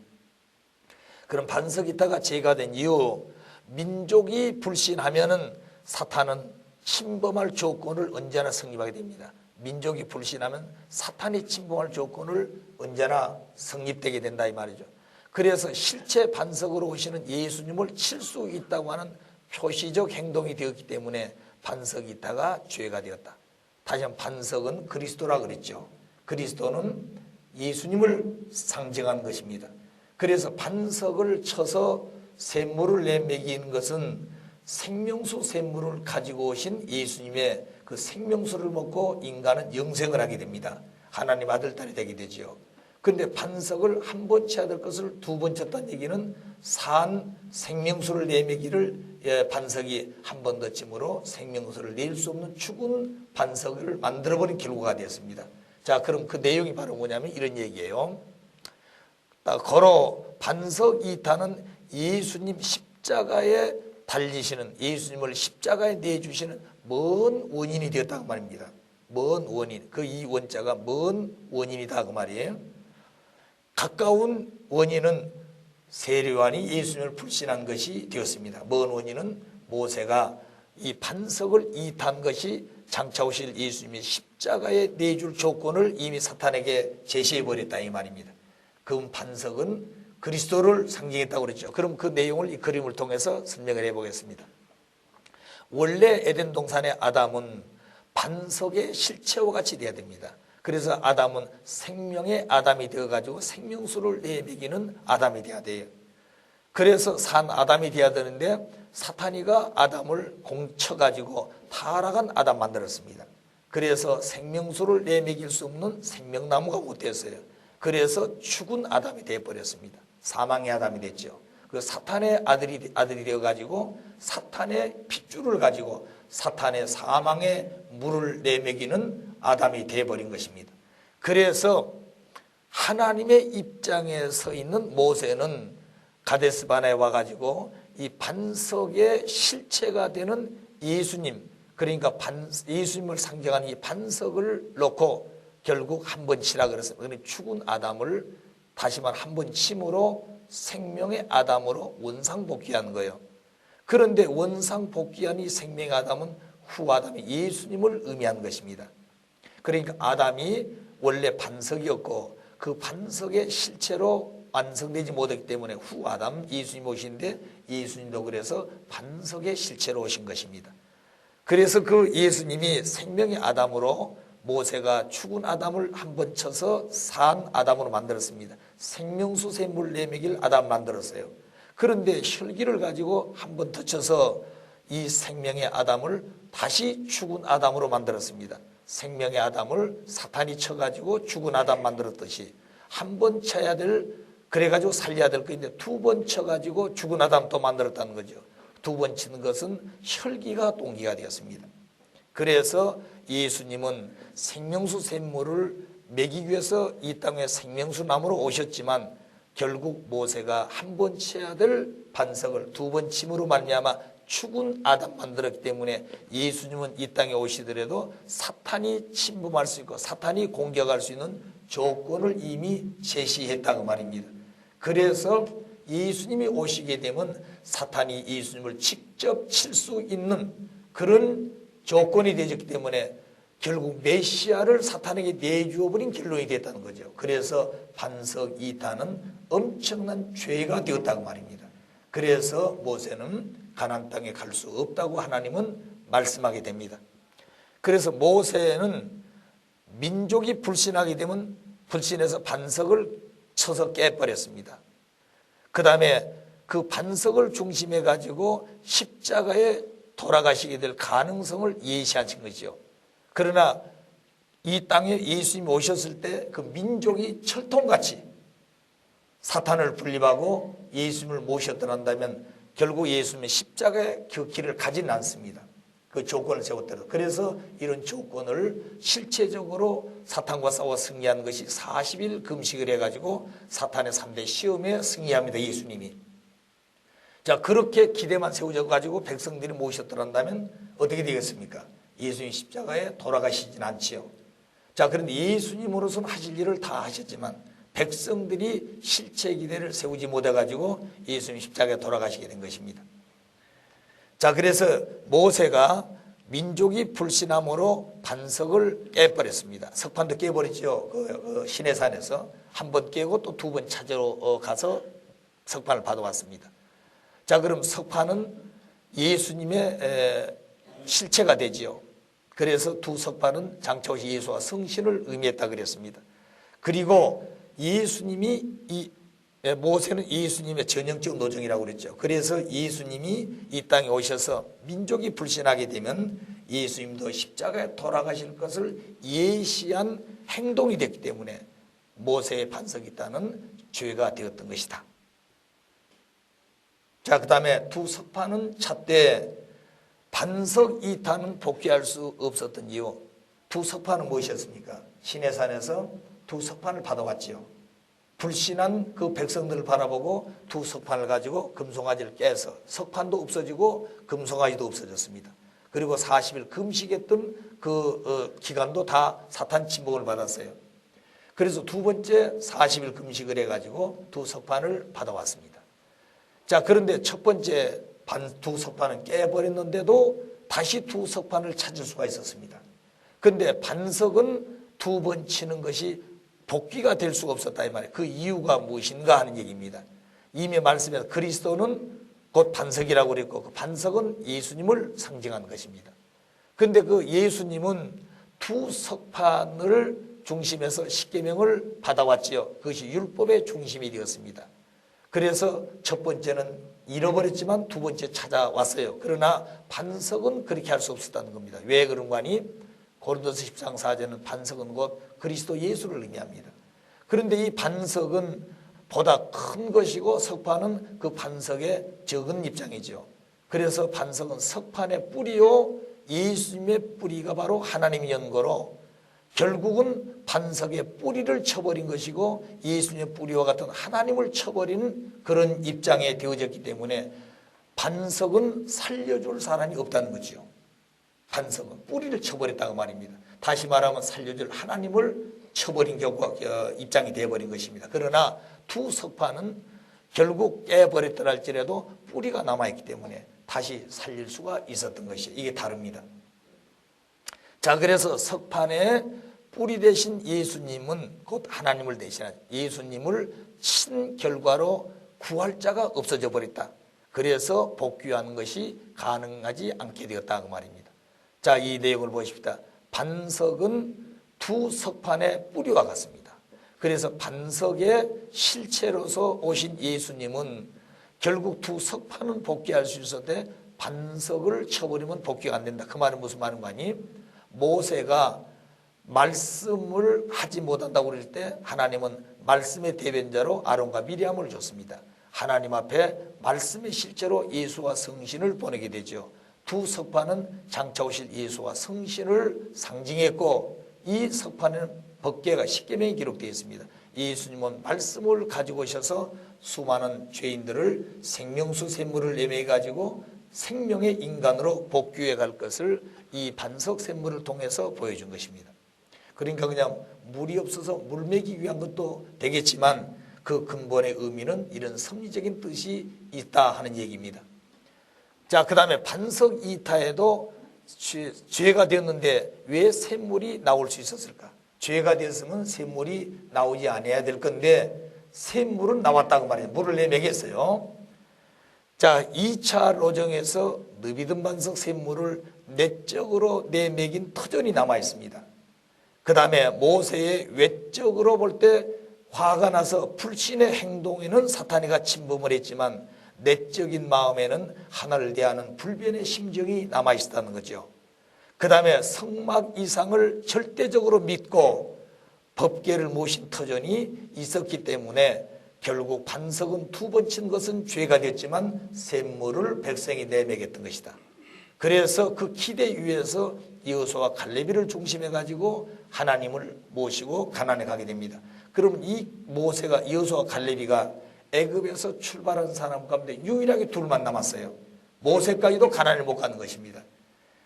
그럼 반석이타가 제가 된 이후 민족이 불신하면은 사탄은 침범할 조건을 언제나 성립하게 됩니다. 민족이 불신하면 사탄이 침범할 조건을 언제나 성립되게 된다 이 말이죠. 그래서 실체 반석으로 오시는 예수님을 칠 수 있다고 하는 표시적 행동이 되었기 때문에 반석이타가 죄가 되었다. 다시 한번 반석은 그리스도라 그랬죠. 그리스도는 예수님을 상징하는 것입니다. 그래서 반석을 쳐서 샘물을 내매기는 것은 생명수 샘물을 가지고 오신 예수님의 그 생명수를 먹고 인간은 영생을 하게 됩니다. 하나님 아들 딸이 되게 되지요. 그런데 반석을 한 번 쳐야 될 것을 두 번 쳤다는 얘기는 산 생명수를 내매기를 반석이 한 번 더 침으로 생명수를 낼 수 없는 죽은 반석을 만들어버린 결과가 되었습니다. 자, 그럼 그 내용이 바로 뭐냐면 이런 얘기예요. 거로 반석 이타는 예수님 십자가에 달리시는, 예수님을 십자가에 내주시는 먼 원인이 되었다고 말입니다. 먼 원인, 그 이 원자가 먼 원인이다 그 말이에요. 가까운 원인은 세례요한이 예수님을 불신한 것이 되었습니다. 먼 원인은 모세가 이 반석을 이탄 것이 장차 오실 예수님이 십자가에 내줄 조건을 이미 사탄에게 제시해버렸다 이 말입니다. 그 반석은 그리스도를 상징했다고 그랬죠. 그럼 그 내용을 이 그림을 통해서 설명을 해보겠습니다. 원래 에덴 동산의 아담은 반석의 실체와 같이 돼야 됩니다. 그래서 아담은 생명의 아담이 되어가지고 생명수를 내매기는 아담이 돼야 돼요. 그래서 산 아담이 돼야 되는데 사탄이가 아담을 공쳐가지고 타락한 아담 만들었습니다. 그래서 생명수를 내매길 수 없는 생명나무가 못 됐어요. 그래서 죽은 아담이 되어버렸습니다. 사망의 아담이 됐죠. 그 사탄의 아들이 되어가지고 사탄의 핏줄을 가지고 사탄의 사망의 물을 내매기는 아담이 되어버린 것입니다. 그래서 하나님의 입장에 서 있는 모세는 가데스바네에 와가지고 이 반석의 실체가 되는 예수님, 그러니까 예수님을 상징하는 이 반석을 놓고 결국 한 번 치라 그랬습니다. 그러니까 죽은 아담을 다시 말 한 번 침으로 생명의 아담으로 원상복귀한 거예요. 그런데 원상복귀한 이 생명의 아담은 후 아담이 예수님을 의미한 것입니다. 그러니까 아담이 원래 반석이었고 그 반석의 실체로 완성되지 못했기 때문에 후 아담 예수님 오신데 예수님도 그래서 반석의 실체로 오신 것입니다. 그래서 그 예수님이 생명의 아담으로 모세가 죽은 아담을 한 번 쳐서 산 아담으로 만들었습니다. 생명수 샘물 내매길 아담 만들었어요. 그런데 혈기를 가지고 한 번 더 쳐서 이 생명의 아담을 다시 죽은 아담으로 만들었습니다. 생명의 아담을 사탄이 쳐가지고 죽은 아담 만들었듯이 한 번 쳐야 될, 그래가지고 살려야 될 것인데 두 번 쳐가지고 죽은 아담 또 만들었다는 거죠. 두 번 치는 것은 혈기가 동기가 되었습니다. 그래서 예수님은 생명수 샘물을 먹이기 위해서 이 땅에 생명수 나무로 오셨지만 결국 모세가 한 번 쳐야 될 반석을 두 번 침으로 말미암아 죽은 아담 만들었기 때문에 예수님은 이 땅에 오시더라도 사탄이 침범할 수 있고 사탄이 공격할 수 있는 조건을 이미 제시했다고 말입니다. 그래서 예수님이 오시게 되면 사탄이 예수님을 직접 칠 수 있는 그런 조건이 되었기 때문에 결국 메시아를 사탄에게 내주어버린 결론이 됐다는 거죠. 그래서 반석 이타는 엄청난 죄가 되었다고 말입니다. 그래서 모세는 가나안 땅에 갈 수 없다고 하나님은 말씀하게 됩니다. 그래서 모세는 민족이 불신하게 되면 불신해서 반석을 쳐서 깨버렸습니다. 그 다음에 그 반석을 중심해 가지고 십자가에 돌아가시게 될 가능성을 예시하신 거죠. 그러나 이 땅에 예수님이 오셨을 때 그 민족이 철통같이 사탄을 분립하고 예수님을 모셨더란다면 결국 예수님의 십자가의 그 길을 가지는 않습니다. 그 조건을 세웠더라도. 그래서 이런 조건을 실체적으로 사탄과 싸워 승리한 것이 40일 금식을 해가지고 사탄의 3대 시험에 승리합니다. 예수님이. 자, 그렇게 기대만 세워져가지고 백성들이 모셨더란다면 어떻게 되겠습니까? 예수님 십자가에 돌아가시진 않지요. 자, 그런데 예수님으로서는 하실 일을 다 하셨지만 백성들이 실체 기대를 세우지 못해가지고 예수님 십자가에 돌아가시게 된 것입니다. 자, 그래서 모세가 민족이 불신함으로 반석을 깨버렸습니다. 석판도 깨버렸죠. 그 시내산에서 한 번 깨고 또 두 번 찾으러 가서 석판을 받아왔습니다. 자, 그럼 석판은 예수님의 실체가 되지요. 그래서 두 석판은 장차 오실 예수와 성신을 의미했다 그랬습니다. 그리고 모세는 예수님의 전형적 노정이라고 그랬죠. 그래서 예수님이 이 땅에 오셔서 민족이 불신하게 되면 예수님도 십자가에 돌아가실 것을 예시한 행동이 됐기 때문에 모세의 반석이 있다는 죄가 되었던 것이다. 자, 그 다음에 두 석판은 찼되 반석 이타는 복귀할 수 없었던 이유. 두 석판은 무엇이었습니까? 시내산에서 두 석판을 받아왔지요. 불신한 그 백성들을 바라보고 두 석판을 가지고 금송아지를 깨서 석판도 없어지고 금송아지도 없어졌습니다. 그리고 40일 금식했던 그 기간도 다 사탄 침범을 받았어요. 그래서 두 번째 40일 금식을 해가지고 두 석판을 받아왔습니다. 자, 그런데 첫 번째 두 석판은 깨버렸는데도 다시 두 석판을 찾을 수가 있었습니다. 그런데 반석은 두 번 치는 것이 복귀가 될 수가 없었다 이 말이에요. 그 이유가 무엇인가 하는 얘기입니다. 이미 말씀에서 그리스도는 곧 반석이라고 그랬고 그 반석은 예수님을 상징하는 것입니다. 그런데 그 예수님은 두 석판을 중심에서 십계명을 받아왔지요. 그것이 율법의 중심이 되었습니다. 그래서 첫 번째는 잃어버렸지만 두 번째 찾아왔어요. 그러나 반석은 그렇게 할 수 없었다는 겁니다. 왜 그런가 하니 고린도서 10장 4절은 반석은 곧 그리스도 예수를 의미합니다. 그런데 이 반석은 보다 큰 것이고 석판은 그 반석의 적은 입장이죠. 그래서 반석은 석판의 뿌리요 예수님의 뿌리가 바로 하나님의 연고로 결국은 반석의 뿌리를 쳐버린 것이고 예수님의 뿌리와 같은 하나님을 쳐버린 그런 입장에 되어졌기 때문에 반석은 살려줄 사람이 없다는 거죠. 반석은 뿌리를 쳐버렸다고 말입니다. 다시 말하면 살려줄 하나님을 쳐버린 경우가 입장이 되어버린 것입니다. 그러나 두 석판은 결국 깨버렸더라 할지라도 뿌리가 남아있기 때문에 다시 살릴 수가 있었던 것이에요. 이게 다릅니다. 자, 그래서 석판의 뿌리 대신 예수님은 곧 하나님을 대신한 예수님을 친 결과로 구할 자가 없어져 버렸다. 그래서 복귀하는 것이 가능하지 않게 되었다 그 말입니다. 자, 이 내용을 보십시다. 반석은 두 석판의 뿌리와 같습니다. 그래서 반석의 실체로서 오신 예수님은 결국 두 석판은 복귀할 수 있었는데 반석을 쳐버리면 복귀가 안 된다. 그 말은 무슨 말인 거 아니? 모세가 말씀을 하지 못한다고 그럴 때 하나님은 말씀의 대변자로 아론과 미리암을 줬습니다. 하나님 앞에 말씀의 실제로 예수와 성신을 보내게 되죠. 두 석판은 장차 오실 예수와 성신을 상징했고 이 석판에는 법궤가 십계명이 기록되어 있습니다. 예수님은 말씀을 가지고 오셔서 수많은 죄인들을 생명수 샘물을 내매 가지고 생명의 인간으로 복귀해 갈 것을 이 반석 샘물을 통해서 보여준 것입니다. 그러니까 그냥 물이 없어서 물 매기 위한 것도 되겠지만 그 근본의 의미는 이런 섭리적인 뜻이 있다 하는 얘기입니다. 자, 그 다음에 반석 이타에도 죄가 되었는데 왜 샘물이 나올 수 있었을까? 죄가 되었으면 샘물이 나오지 않아야 될 건데 샘물은 나왔다고 말해요. 물을 내매겠어요. 자, 2차 로정에서 느비든 반석 샘물을 내적으로 내매긴 터전이 남아 있습니다. 그 다음에 모세의 외적으로 볼 때 화가 나서 불신의 행동에는 사탄이가 침범을 했지만 내적인 마음에는 하나를 대하는 불변의 심정이 남아 있었다는 거죠. 그 다음에 성막 이상을 절대적으로 믿고 법궤를 모신 터전이 있었기 때문에 결국 반석은 두 번 친 것은 죄가 됐지만 샘물을 백성이 내매겼던 것이다. 그래서 그 기대 위에서 여호수아와 갈렙이를 중심해 가지고 하나님을 모시고 가나안에 가게 됩니다. 그럼 이 모세가 여호수아와 갈렙이가 애굽에서 출발한 사람 가운데 유일하게 둘만 남았어요. 모세까지도 가나안을 못 가는 것입니다.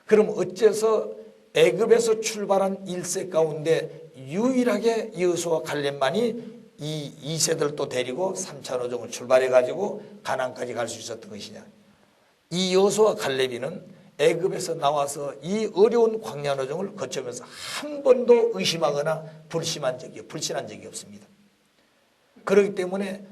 그럼 어째서 애굽에서 출발한 1세 가운데 유일하게 여호수아와 갈렙만이 이 2세들을 또 데리고 3차 오종을 출발해가지고 가나안까지 갈 수 있었던 것이냐. 이 여호수아와 갈렙이는 애굽에서 나와서 이 어려운 광야 오종을 거쳐면서 한 번도 의심하거나 불신한 적이 없습니다. 그렇기 때문에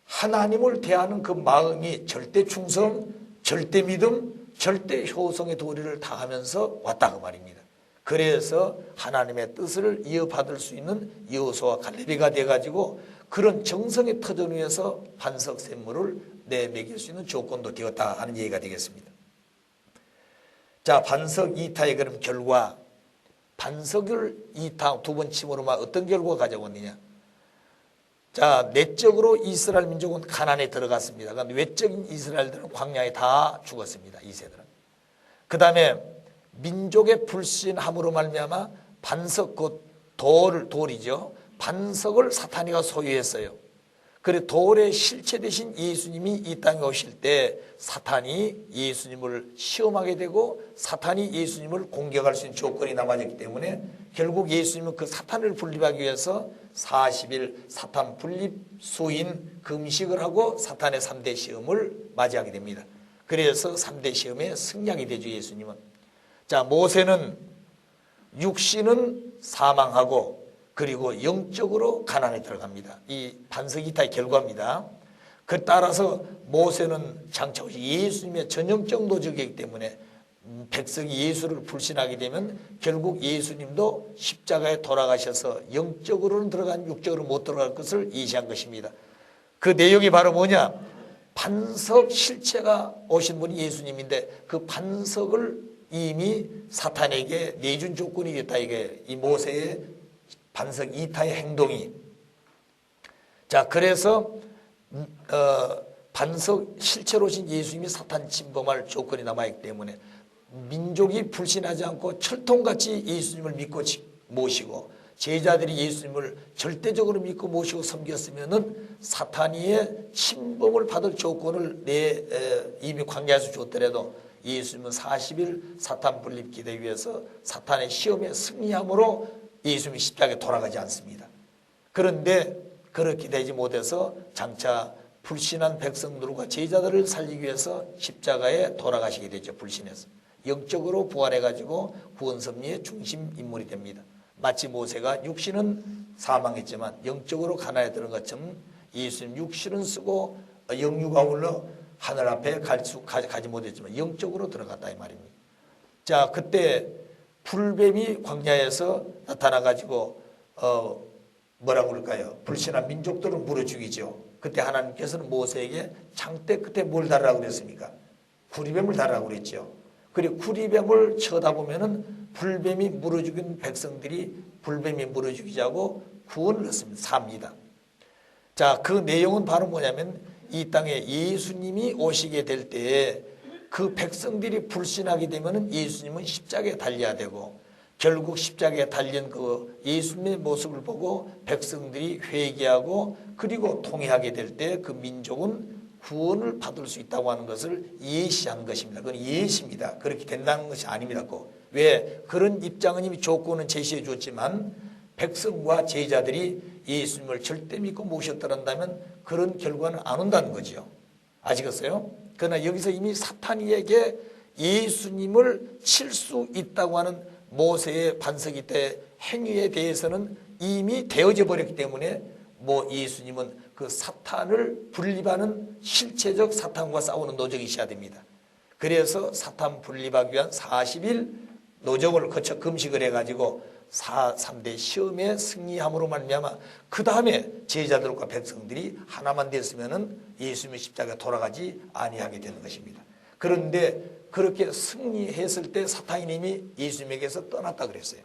하나님을 대하는 그 마음이 절대 충성, 절대 믿음, 절대 효성의 도리를 다하면서 왔다 그 말입니다. 그래서 하나님의 뜻을 이어받을 수 있는 여호수아와 갈렙이가 돼가지고 그런 정성의 터전 위에서 반석 샘물을 내먹일 수 있는 조건도 되었다 하는 얘기가 되겠습니다. 자, 반석 이타의 그럼 결과, 반석을 이타 두 번 침으로만 어떤 결과가 가져왔느냐. 자, 내적으로 이스라엘 민족은 가나안에 들어갔습니다. 그런데 외적인 이스라엘들은 광야에 다 죽었습니다. 이세들은. 그 다음에 민족의 불신함으로 말미암아 반석 곧 돌이죠. 반석을 사탄이가 소유했어요. 그래 돌의 실체 대신 예수님이 이 땅에 오실 때 사탄이 예수님을 시험하게 되고 사탄이 예수님을 공격할 수 있는 조건이 남아졌기 때문에 결국 예수님은 그 사탄을 분립하기 위해서 40일 사탄 분립 수인 금식을 하고 사탄의 3대 시험을 맞이하게 됩니다. 그래서 3대 시험에 승리하게 되죠. 예수님은. 자, 모세는 육신은 사망하고 그리고 영적으로 가나안에 들어갑니다. 이 반석 이타의 결과입니다. 그 따라서 모세는 장차 예수님의 전형적 노적이기 때문에 백성이 예수를 불신하게 되면 결국 예수님도 십자가에 돌아가셔서 영적으로는 들어간 육적으로 못 들어갈 것을 예시한 것입니다. 그 내용이 바로 뭐냐? 반석 실체가 오신 분이 예수님인데 그 반석을 이미 사탄에게 내준 조건이 됐다. 이게 이 모세의 반석 이타의 행동이. 자, 그래서 반석 실체로 오신 예수님이 사탄 침범할 조건이 남아있기 때문에 민족이 불신하지 않고 철통같이 예수님을 믿고 모시고 제자들이 예수님을 절대적으로 믿고 모시고 섬겼으면은 사탄의 침범을 받을 조건을 이미 광야에서 줬더라도 예수님은 40일 사탄 분립 기대 위해서 사탄의 시험에 승리함으로 예수님이 십자가에 돌아가지 않습니다. 그런데 그렇게 되지 못해서 장차 불신한 백성들과 제자들을 살리기 위해서 십자가에 돌아가시게 되죠. 불신해서. 영적으로 부활해가지고 구원 섭리의 중심 인물이 됩니다. 마치 모세가 육신은 사망했지만 영적으로 가나안에 들은 것처럼 예수님 육신은 쓰고 영유가 올라 하늘 앞에 가지 못했지만 영적으로 들어갔다 이 말입니다. 자, 그때 불뱀이 광야에서 나타나가지고 뭐라고 그럴까요? 불신한 민족들을 물어 죽이죠. 그때 하나님께서는 모세에게 장대 끝에 뭘 달라고 그랬습니까? 구리뱀을 달라고 그랬죠. 그리고 구리뱀을 쳐다보면은 불뱀이 물어 죽인 백성들이 불뱀이 물어 죽이자고 구원을 했습니다. 삽니다. 자, 그 내용은 바로 뭐냐면 이 땅에 예수님이 오시게 될 때에 그 백성들이 불신하게 되면은 예수님은 십자가에 달려야 되고 결국 십자가에 달린 그 예수님의 모습을 보고 백성들이 회개하고 그리고 통회하게 될 때 그 민족은 구원을 받을 수 있다고 하는 것을 예시한 것입니다. 그건 예시입니다. 그렇게 된다는 것이 아닙니다. 왜? 그런 입장은 이미 조건은 제시해 줬지만 백성과 제자들이 예수님을 절대 믿고 모셨더란다면 그런 결과는 안 온다는 거죠. 아시겠어요? 그러나 여기서 이미 사탄이에게 예수님을 칠 수 있다고 하는 모세의 반석이 때 행위에 대해서는 이미 되어져 버렸기 때문에 예수님은 그 사탄을 분립하는 실체적 사탄과 싸우는 노적이 있어야 됩니다. 그래서 사탄 분립하기 위한 40일 노적을 거쳐 금식을 해가지고 3대 시험에 승리함으로 말미암아 그 다음에 제자들과 백성들이 하나만 됐으면은 예수님의 십자가에 돌아가지 아니하게 되는 것입니다. 그런데 그렇게 승리했을 때 사탄이님이 예수님에게서 떠났다 그랬어요.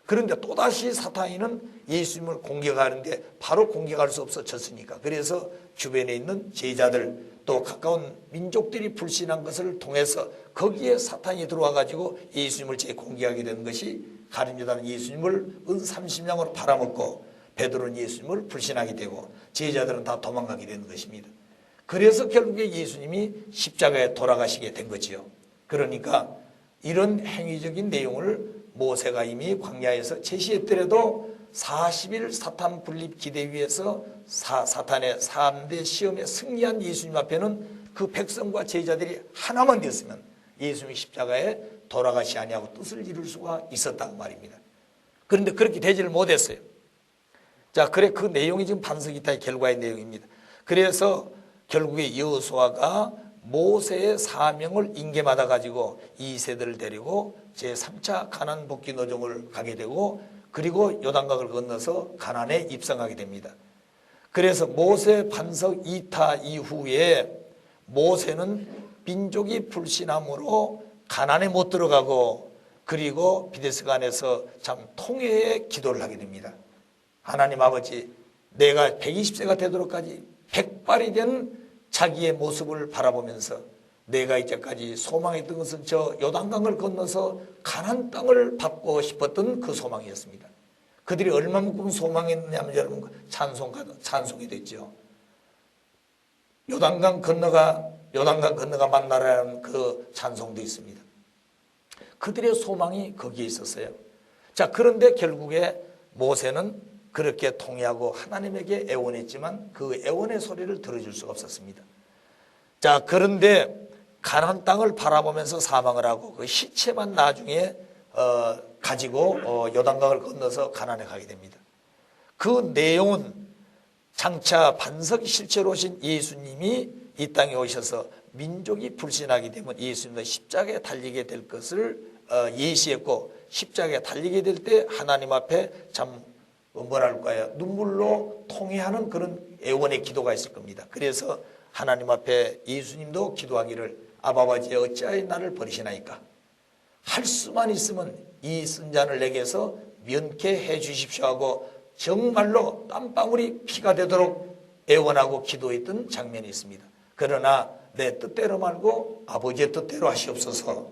그런데 또다시 사탄이는 예수님을 공격하는데 바로 공격할 수 없어 졌으니까. 그래서 주변에 있는 제자들 또 가까운 민족들이 불신한 것을 통해서 거기에 사탄이 들어와 가지고 예수님을 재공격하게 되는 것이 가룟유다는 예수님을 은 30냥으로 팔아먹고 베드로는 예수님을 불신하게 되고 제자들은 다 도망가게 되는 것입니다. 그래서 결국에 예수님이 십자가에 돌아가시게 된 거지요. 그러니까 이런 행위적인 내용을 모세가 이미 광야에서 제시했더라도 40일 사탄 분립 기대 위에서 사탄의 3대 시험에 승리한 예수님 앞에는 그 백성과 제자들이 하나만 되었으면 예수님이 십자가에 돌아가시 아니하고 뜻을 이룰 수가 있었다고 말입니다. 그런데 그렇게 되지를 못했어요. 자, 그래 그 내용이 지금 반석이다의 결과의 내용입니다. 그래서 결국에 여호수아가 모세의 사명을 인계받아 가지고 이 세대를 데리고 제3차 가나안 복귀 노정을 가게 되고 그리고 요단강을 건너서 가나안에 입성하게 됩니다. 그래서 모세 반석 이타 이후에 모세는 민족이 불신함으로 가나안에 못 들어가고 그리고 비데스간에서 참 통회의 기도를 하게 됩니다. 하나님 아버지, 내가 120세가 되도록까지 백발이 된 자기의 모습을 바라보면서 내가 이제까지 소망했던 것은 저 요단강을 건너서 가나안 땅을 받고 싶었던 그 소망이었습니다. 그들이 얼마만큼 소망했냐면 여러분 찬송이 됐죠. 요단강 건너가 만나라는 그 찬송도 있습니다. 그들의 소망이 거기에 있었어요. 자, 그런데 결국에 모세는 그렇게 통회하고 하나님에게 애원했지만 그 애원의 소리를 들어줄 수가 없었습니다. 자, 그런데 가나안 땅을 바라보면서 사망을 하고 그 시체만 나중에 가지고 요단강을 건너서 가나안에 가게 됩니다. 그 내용은 장차 반석 실체로 오신 예수님이 이 땅에 오셔서 민족이 불신하게 되면 예수님도 십자가에 달리게 될 것을 예시했고 십자가에 달리게 될 때 하나님 앞에 참 뭐랄까요, 눈물로 통회하는 그런 애원의 기도가 있을 겁니다. 그래서 하나님 앞에 예수님도 기도하기를 아바 아버지 어찌하여 나를 버리시나이까, 할 수만 있으면 이 쓴잔을 내게서 면케해 주십시오 하고 정말로 땀방울이 피가 되도록 애원하고 기도했던 장면이 있습니다. 그러나 내 뜻대로 말고 아버지의 뜻대로 하시옵소서.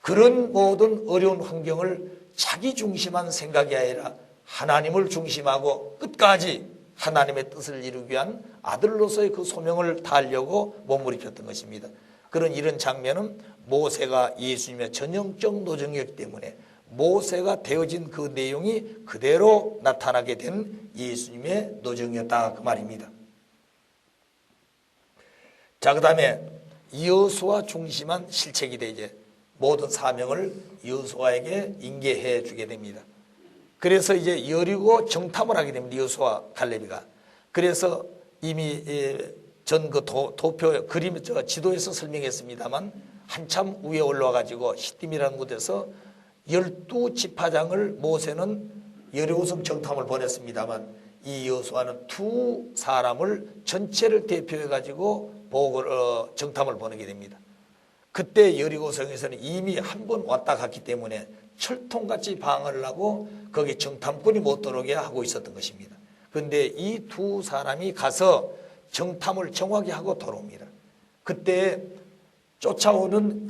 그런 모든 어려운 환경을 자기 중심한 생각이 아니라 하나님을 중심하고 끝까지 하나님의 뜻을 이루기 위한 아들로서의 그 소명을 다하려고 몸부림쳤던 것입니다. 그런 이런 장면은 모세가 예수님의 전형적 노정이었기 때문에 모세가 되어진 그 내용이 그대로 나타나게 된 예수님의 노정이었다 그 말입니다. 자, 그 다음에 여호수아 중심한 실체기대 이제 모든 사명을 여호수아에게 인계해 주게 됩니다. 그래서 이제 여리고 정탐을 하게 됩니다. 여호수아 갈렙이가. 그래서 이미 전 그 도표 그림 지도에서 설명했습니다만 한참 위에 올라와 가지고 시딤이라는 곳에서 12지파장을 모세는 여리고성 정탐을 보냈습니다만 이 여호수아는 두 사람을 전체를 대표해 가지고 정탐을 보내게 됩니다. 그때 여리고성에서는 이미 한 번 왔다 갔기 때문에 철통같이 방어를 하고 거기 정탐꾼이 못 들어오게 하고 있었던 것입니다. 그런데 이 두 사람이 가서 정탐을 정확히 하고 돌아옵니다. 그때 쫓아오는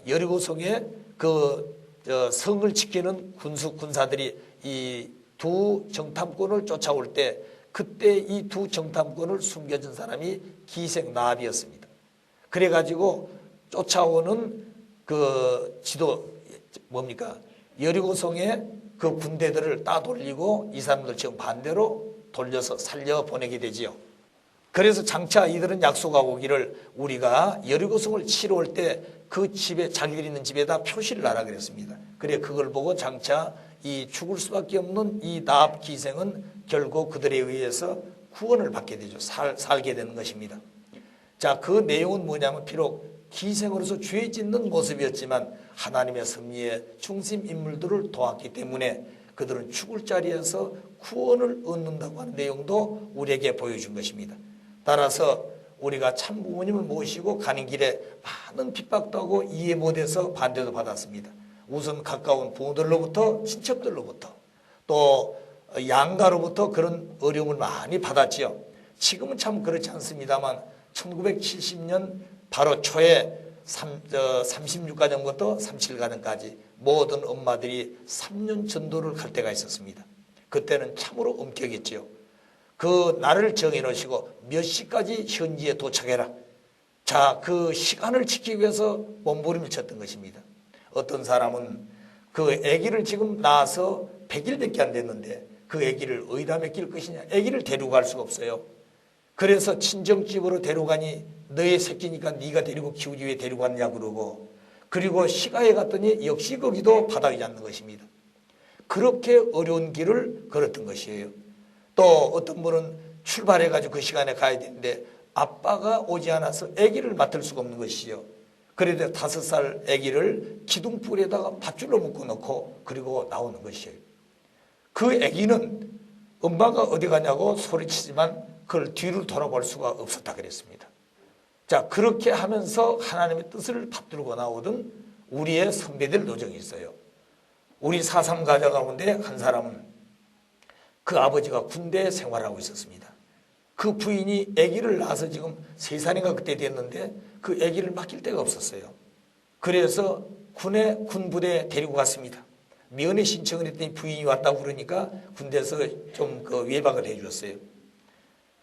여리고성에 성을 지키는 군사들이 이 두 정탐꾼을 쫓아올 때 그때 이 두 정탐꾼을 숨겨준 사람이 기생 나합이었습니다. 그래가지고 쫓아오는 여리고성의 그 군대들을 따돌리고 이 사람들 지금 반대로 돌려서 살려보내게 되지요. 그래서 장차 이들은 약속하고 오기를 우리가 여리고성을 치러 올 때 그 집에 자기들이 있는 집에다 표시를 하라 그랬습니다. 그래 그걸 보고 장차 이 죽을 수밖에 없는 이 나합 기생은 결국 그들에 의해서 구원을 받게 되죠. 살게 되는 것입니다. 자, 그 내용은 뭐냐면 비록 기생으로서 죄 짓는 모습이었지만 하나님의 섭리에 중심 인물들을 도왔기 때문에 그들은 죽을 자리에서 구원을 얻는다고 하는 내용도 우리에게 보여준 것입니다. 따라서 우리가 참 부모님을 모시고 가는 길에 많은 핍박도 하고 이해 못해서 반대도 받았습니다. 우선 가까운 부모들로부터 친척들로부터 또 양가로부터 그런 어려움을 많이 받았지요. 지금은 참 그렇지 않습니다만 1970년 바로 초에 36가정부터 37가정까지 모든 엄마들이 3년 전도를 갈 때가 있었습니다. 그때는 참으로 엄격했지요. 그 날을 정해 놓으시고 몇 시까지 현지에 도착해라. 자, 그 시간을 지키기 위해서 몸부림을 쳤던 것입니다. 어떤 사람은 그 아기를 지금 낳아서 100일밖에 안 됐는데 그 아기를 어디다 맡길 것이냐. 아기를 데리고 갈 수가 없어요. 그래서 친정집으로 데려가니 너의 새끼니까 네가 데리고 키우지 왜 데리고 갔냐 그러고, 그리고 시가에 갔더니 역시 거기도 바닥이지 않는 것입니다. 그렇게 어려운 길을 걸었던 것이에요. 또 어떤 분은 출발해가지고 그 시간에 가야 되는데 아빠가 오지 않아서 아기를 맡을 수가 없는 것이요. 그래도 5살 아기를 기둥불에다가 밧줄로 묶어 놓고 그리고 나오는 것이에요. 그 아기는 엄마가 어디 가냐고 소리치지만 그걸 뒤를 돌아볼 수가 없었다 그랬습니다. 자, 그렇게 하면서 하나님의 뜻을 받들고 나오던 우리의 선배들 노정이 있어요. 우리 4.3 가족 가운데 한 사람은 그 아버지가 군대에 생활하고 있었습니다. 그 부인이 아기를 낳아서 지금 3살인가 그때 됐는데 그 아기를 맡길 데가 없었어요. 그래서 군부대에 데리고 갔습니다. 면회 신청을 했더니 부인이 왔다고 그러니까 군대에서 좀 그 외박을 해 주었어요.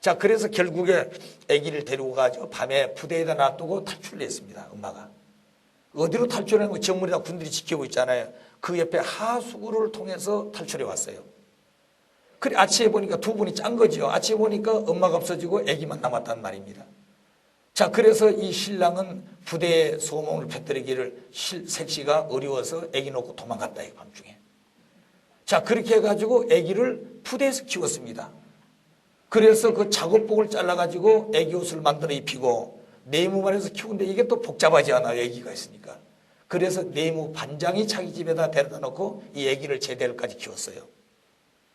자, 그래서 결국에 아기를 데리고 가죠. 밤에 부대에다 놔두고 탈출을 했습니다. 엄마가. 어디로 탈출하는 거 정문에다 군들이 지키고 있잖아요. 그 옆에 하수구를 통해서 탈출해 왔어요. 그래 아침에 보니까 두 분이 짠 거죠. 아침에 보니까 엄마가 없어지고 아기만 남았단 말입니다. 자, 그래서 이 신랑은 부대에 소문을 퍼뜨리기를 색시가 어려워서 아기 놓고 도망갔다, 이 밤중에. 자, 그렇게 해가지고 아기를 부대에서 키웠습니다. 그래서 그 작업복을 잘라가지고 아기 옷을 만들어 입히고 네모반에서 키우는데 이게 또 복잡하지 않아요, 아기가 있으니까. 그래서 네모 반장이 자기 집에다 데려다 놓고 이 아기를 제대로까지 키웠어요.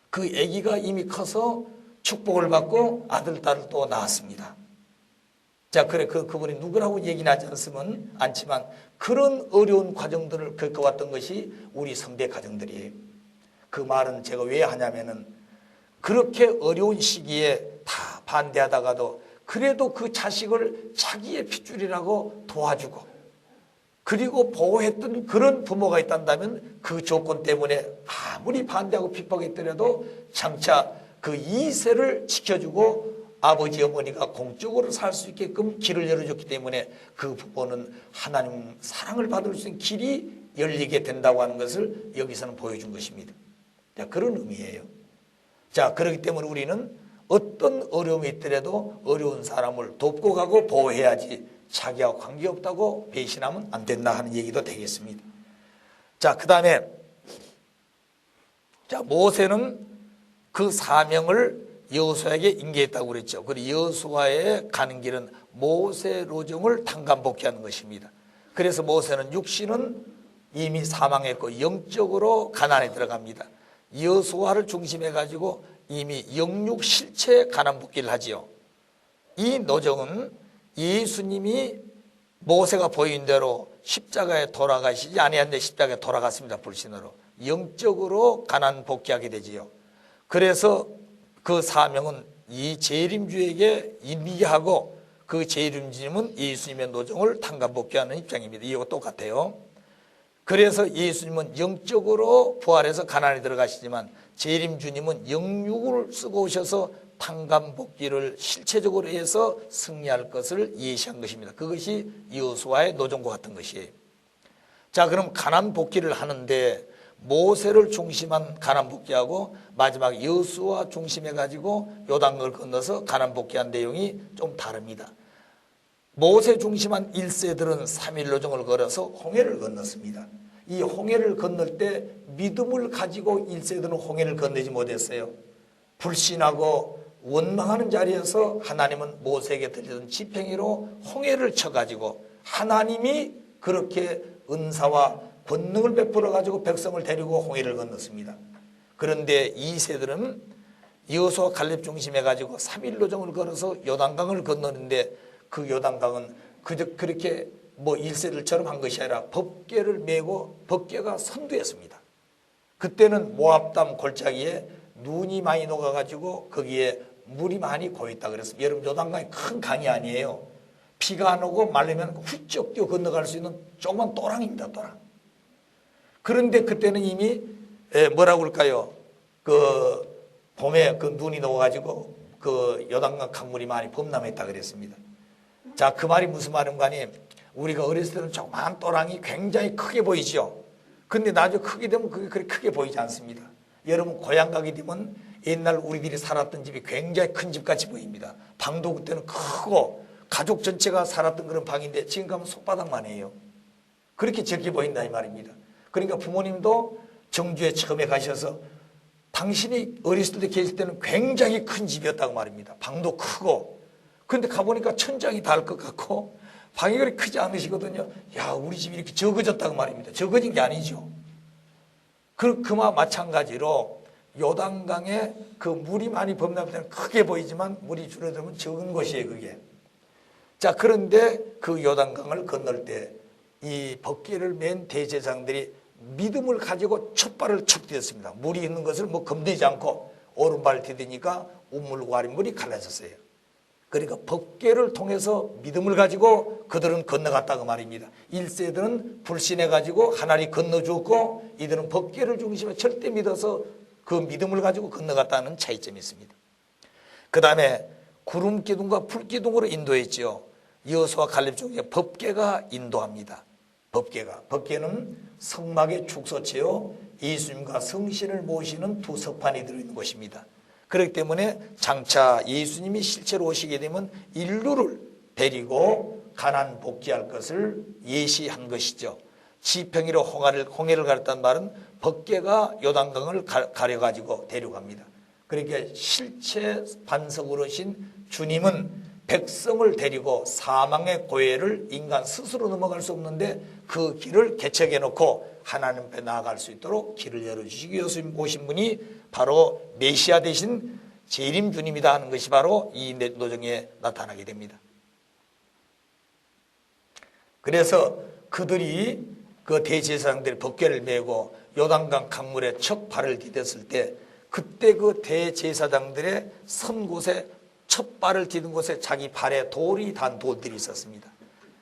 그 아기가 이미 커서 축복을 받고 아들, 딸을 또 낳았습니다. 자, 그래, 그분이 누구라고 얘기는 하지 않지만 그런 어려운 과정들을 겪어왔던 것이 우리 선배 가정들이에요. 그 말은 제가 왜 하냐면은 그렇게 어려운 시기에 다 반대하다가도 그래도 그 자식을 자기의 핏줄이라고 도와주고 그리고 보호했던 그런 부모가 있단다면 그 조건 때문에 아무리 반대하고 핍박했더라도 장차 그 2세를 지켜주고 아버지 어머니가 공적으로 살 수 있게끔 길을 열어줬기 때문에 그 부모는 하나님 사랑을 받을 수 있는 길이 열리게 된다고 하는 것을 여기서는 보여준 것입니다. 자, 그런 의미예요. 자, 그렇기 때문에 우리는 어떤 어려움이 있더라도 어려운 사람을 돕고 가고 보호해야지 자기하고 관계없다고 배신하면 안 된다 하는 얘기도 되겠습니다. 자, 그 다음에 자, 모세는 그 사명을 여호수아에게 인계했다고 그랬죠. 그리고 여호수아에 가는 길은 모세 로정을 탕감복귀하는 것입니다. 그래서 모세는 육신은 이미 사망했고 영적으로 가나안에 들어갑니다. 여호수아를 중심해 가지고 이미 영육 실체 가나안 복귀를 하지요. 이 노정은 예수님이 모세가 보인 대로 십자가에 돌아가시지 아니한데 십자가에 돌아갔습니다. 불신으로. 영적으로 가나안 복귀하게 되지요. 그래서 그 사명은 이 재림주에게 인미하고 그 재림주님은 예수님의 노정을 탕감복귀하는 입장입니다. 이거 똑같아요. 그래서 예수님은 영적으로 부활해서 가나안에 들어가시지만 재림주님은 영육을 쓰고 오셔서 탕감복귀를 실체적으로 해서 승리할 것을 예시한 것입니다. 그것이 여호수아의 노정과 같은 것이에요. 자, 그럼 가나안 복귀를 하는데 모세를 중심한 가나안 복귀하고 마지막 여호수아 중심해 가지고 요단강을 건너서 가나안 복귀한 내용이 좀 다릅니다. 모세 중심한 1세들은 3일 노정을 걸어서 홍해를 건넜습니다. 이 홍해를 건널 때 믿음을 가지고 1세들은 홍해를 건너지 못했어요. 불신하고 원망하는 자리에서 하나님은 모세에게 들리던 지팡이로 홍해를 쳐가지고 하나님이 그렇게 은사와 권능을 베풀어 가지고 백성을 데리고 홍해를 건넜습니다. 그런데 2세들은 여호수아 갈렙 중심해 가지고 3일 노정을 걸어서 요단강을 건너는데 그 요단강은 그렇게 뭐 1세들처럼 한 것이 아니라 법궤를 메고 법궤가 선두였습니다. 그때는 모압담 골짜기에 눈이 많이 녹아가지고 거기에 물이 많이 고였다 그랬습니다. 여러분 요단강이 큰 강이 아니에요. 비가 안 오고 말리면 훌쩍 뛰어 건너갈 수 있는 조그만 또랑입니다. 또랑. 그런데 그때는 이미 뭐라고 할까요? 그 봄에 그 눈이 녹아가지고 그 요단강 강물이 많이 범람했다 그랬습니다. 자, 그 말이 무슨 말인가 하니 우리가 어렸을 때는 조그만 또랑이 굉장히 크게 보이죠. 근데 나중에 크게 되면 그게 그렇게 크게 보이지 않습니다. 여러분 고향 가게 되면 옛날 우리들이 살았던 집이 굉장히 큰 집같이 보입니다. 방도 그때는 크고 가족 전체가 살았던 그런 방인데 지금 가면 손바닥만 해요. 그렇게 적게 보인다 이 말입니다. 그러니까 부모님도 정주에 처음에 가셔서 당신이 어렸을 때 계실 때는 굉장히 큰 집이었다고 말입니다. 방도 크고. 그런데 가보니까 천장이 닿을 것 같고 방이 그렇게 크지 않으시거든요. 야, 우리 집이 이렇게 적어졌다고 말입니다. 적어진 게 아니죠. 그와 마찬가지로 요단강에 그 물이 많이 범람할 때는 크게 보이지만 물이 줄어들면 적은 것이에요, 그게. 자, 그런데 그 요단강을 건널 때 이 법궤를 맨 대제사장들이 믿음을 가지고 첫 발을 척 디뎠습니다. 물이 있는 것을 뭐 겁내지 않고 오른발 디디니까 우물과 아랫물이 갈라졌어요. 그러니까 법궤를 통해서 믿음을 가지고 그들은 건너갔다고 말입니다. 1세들은 불신해 가지고 하나님 건너주었고 이들은 법궤를 중심에 절대 믿어서 그 믿음을 가지고 건너갔다는 차이점이 있습니다. 그 다음에 구름기둥과 불기둥으로 인도했지요. 여호수아 갈렙 중에 법궤가 인도합니다. 법궤는 성막의 축소체요 예수님과 성신을 모시는 두 석판이 들어있는 것입니다. 그렇기 때문에 장차 예수님이 실제로 오시게 되면 인류를 데리고 가나안 복귀할 것을 예시한 것이죠. 지평이로 홍해를 가렸단 말은 법궤가 요단강을 가려가지고 데려갑니다. 그러니까 실체 반석으로 오신 주님은 백성을 데리고 사망의 고해를 인간 스스로 넘어갈 수 없는데 그 길을 개척해 놓고 하나님 앞에 나아갈 수 있도록 길을 열어주시기 위해서 오신 분이 바로 메시아 대신 재림 주님이다 하는 것이 바로 이 노정에 나타나게 됩니다. 그래서 그들이 그 대제사장들이 법궤를 메고 요단강 강물에 첫 발을 디뎠을 때 그때 그 대제사장들의 선 곳에 첫 발을 디딘 곳에 자기 발에 돌이 단 돌들이 있었습니다.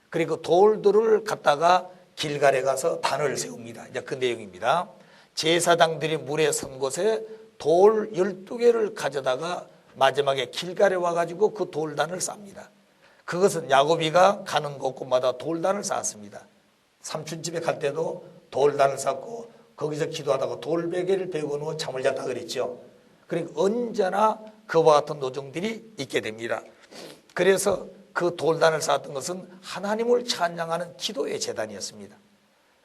그리고 돌들을 갖다가 길갈에 가서 단을 세웁니다. 이제 그 내용입니다. 제사장들이 물에 선 곳에 돌 12개를 가져다가 마지막에 길갈에 와가지고 그 돌단을 쌓습니다. 그것은 야곱이가 가는 곳곳마다 돌단을 쌓았습니다. 삼촌집에 갈 때도 돌단을 쌓고 거기서 기도하다가 돌베개를 베고 누워 잠을 잤다 그랬죠. 그러니까 언제나 그와 같은 노정들이 있게 됩니다. 그래서 그 돌단을 쌓았던 것은 하나님을 찬양하는 기도의 재단이었습니다.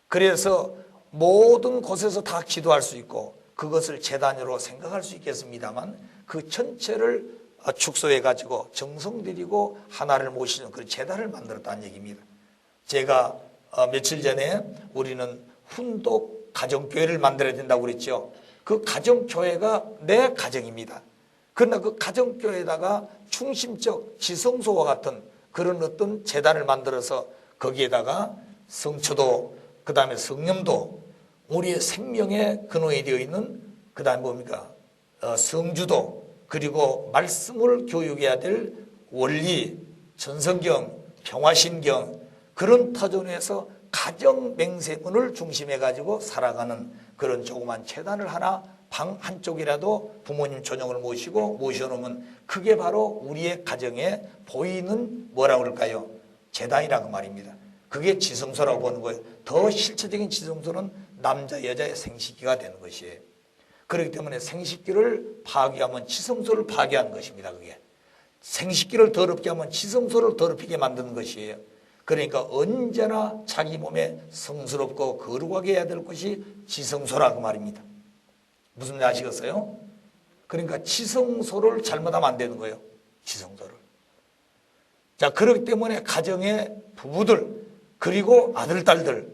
그래서 모든 곳에서 다 기도할 수 있고 그것을 재단으로 생각할 수 있겠습니다만 그 전체를 축소해 가지고 정성 들이고 하나를 모시는 그런 재단을 만들었다는 얘기입니다. 제가 며칠 전에 우리는 훈독 가정교회를 만들어야 된다고 그랬죠. 그 가정교회가 내 가정입니다. 그러나 그 가정교회에다가 중심적 지성소와 같은 그런 어떤 재단을 만들어서 거기에다가 성처도 그 다음에 성령도 우리의 생명의 근원이 되어 있는 그 다음에 뭡니까 성주도 그리고 말씀을 교육해야 될 원리, 전성경, 평화신경 그런 터전에서 가정 맹세문을 중심해 가지고 살아가는 그런 조그만 재단을 하나 방 한쪽이라도 부모님 조정을 모셔놓으면 그게 바로 우리의 가정에 보이는 뭐라고 그럴까요? 재단이라고 말입니다. 그게 지성소라고 보는 거예요. 더 실체적인 지성소는 남자 여자의 생식기가 되는 것이에요. 그렇기 때문에 생식기를 파괴하면 지성소를 파괴하는 것입니다. 그게 생식기를 더럽게 하면 지성소를 더럽히게 만드는 것이에요. 그러니까 언제나 자기 몸에 성스럽고 거룩하게 해야 될 것이 지성소라고 말입니다. 무슨 말 아시겠어요? 그러니까 지성소를 잘못하면 안 되는 거예요. 지성소를. 자, 그렇기 때문에 가정의 부부들 그리고 아들, 딸들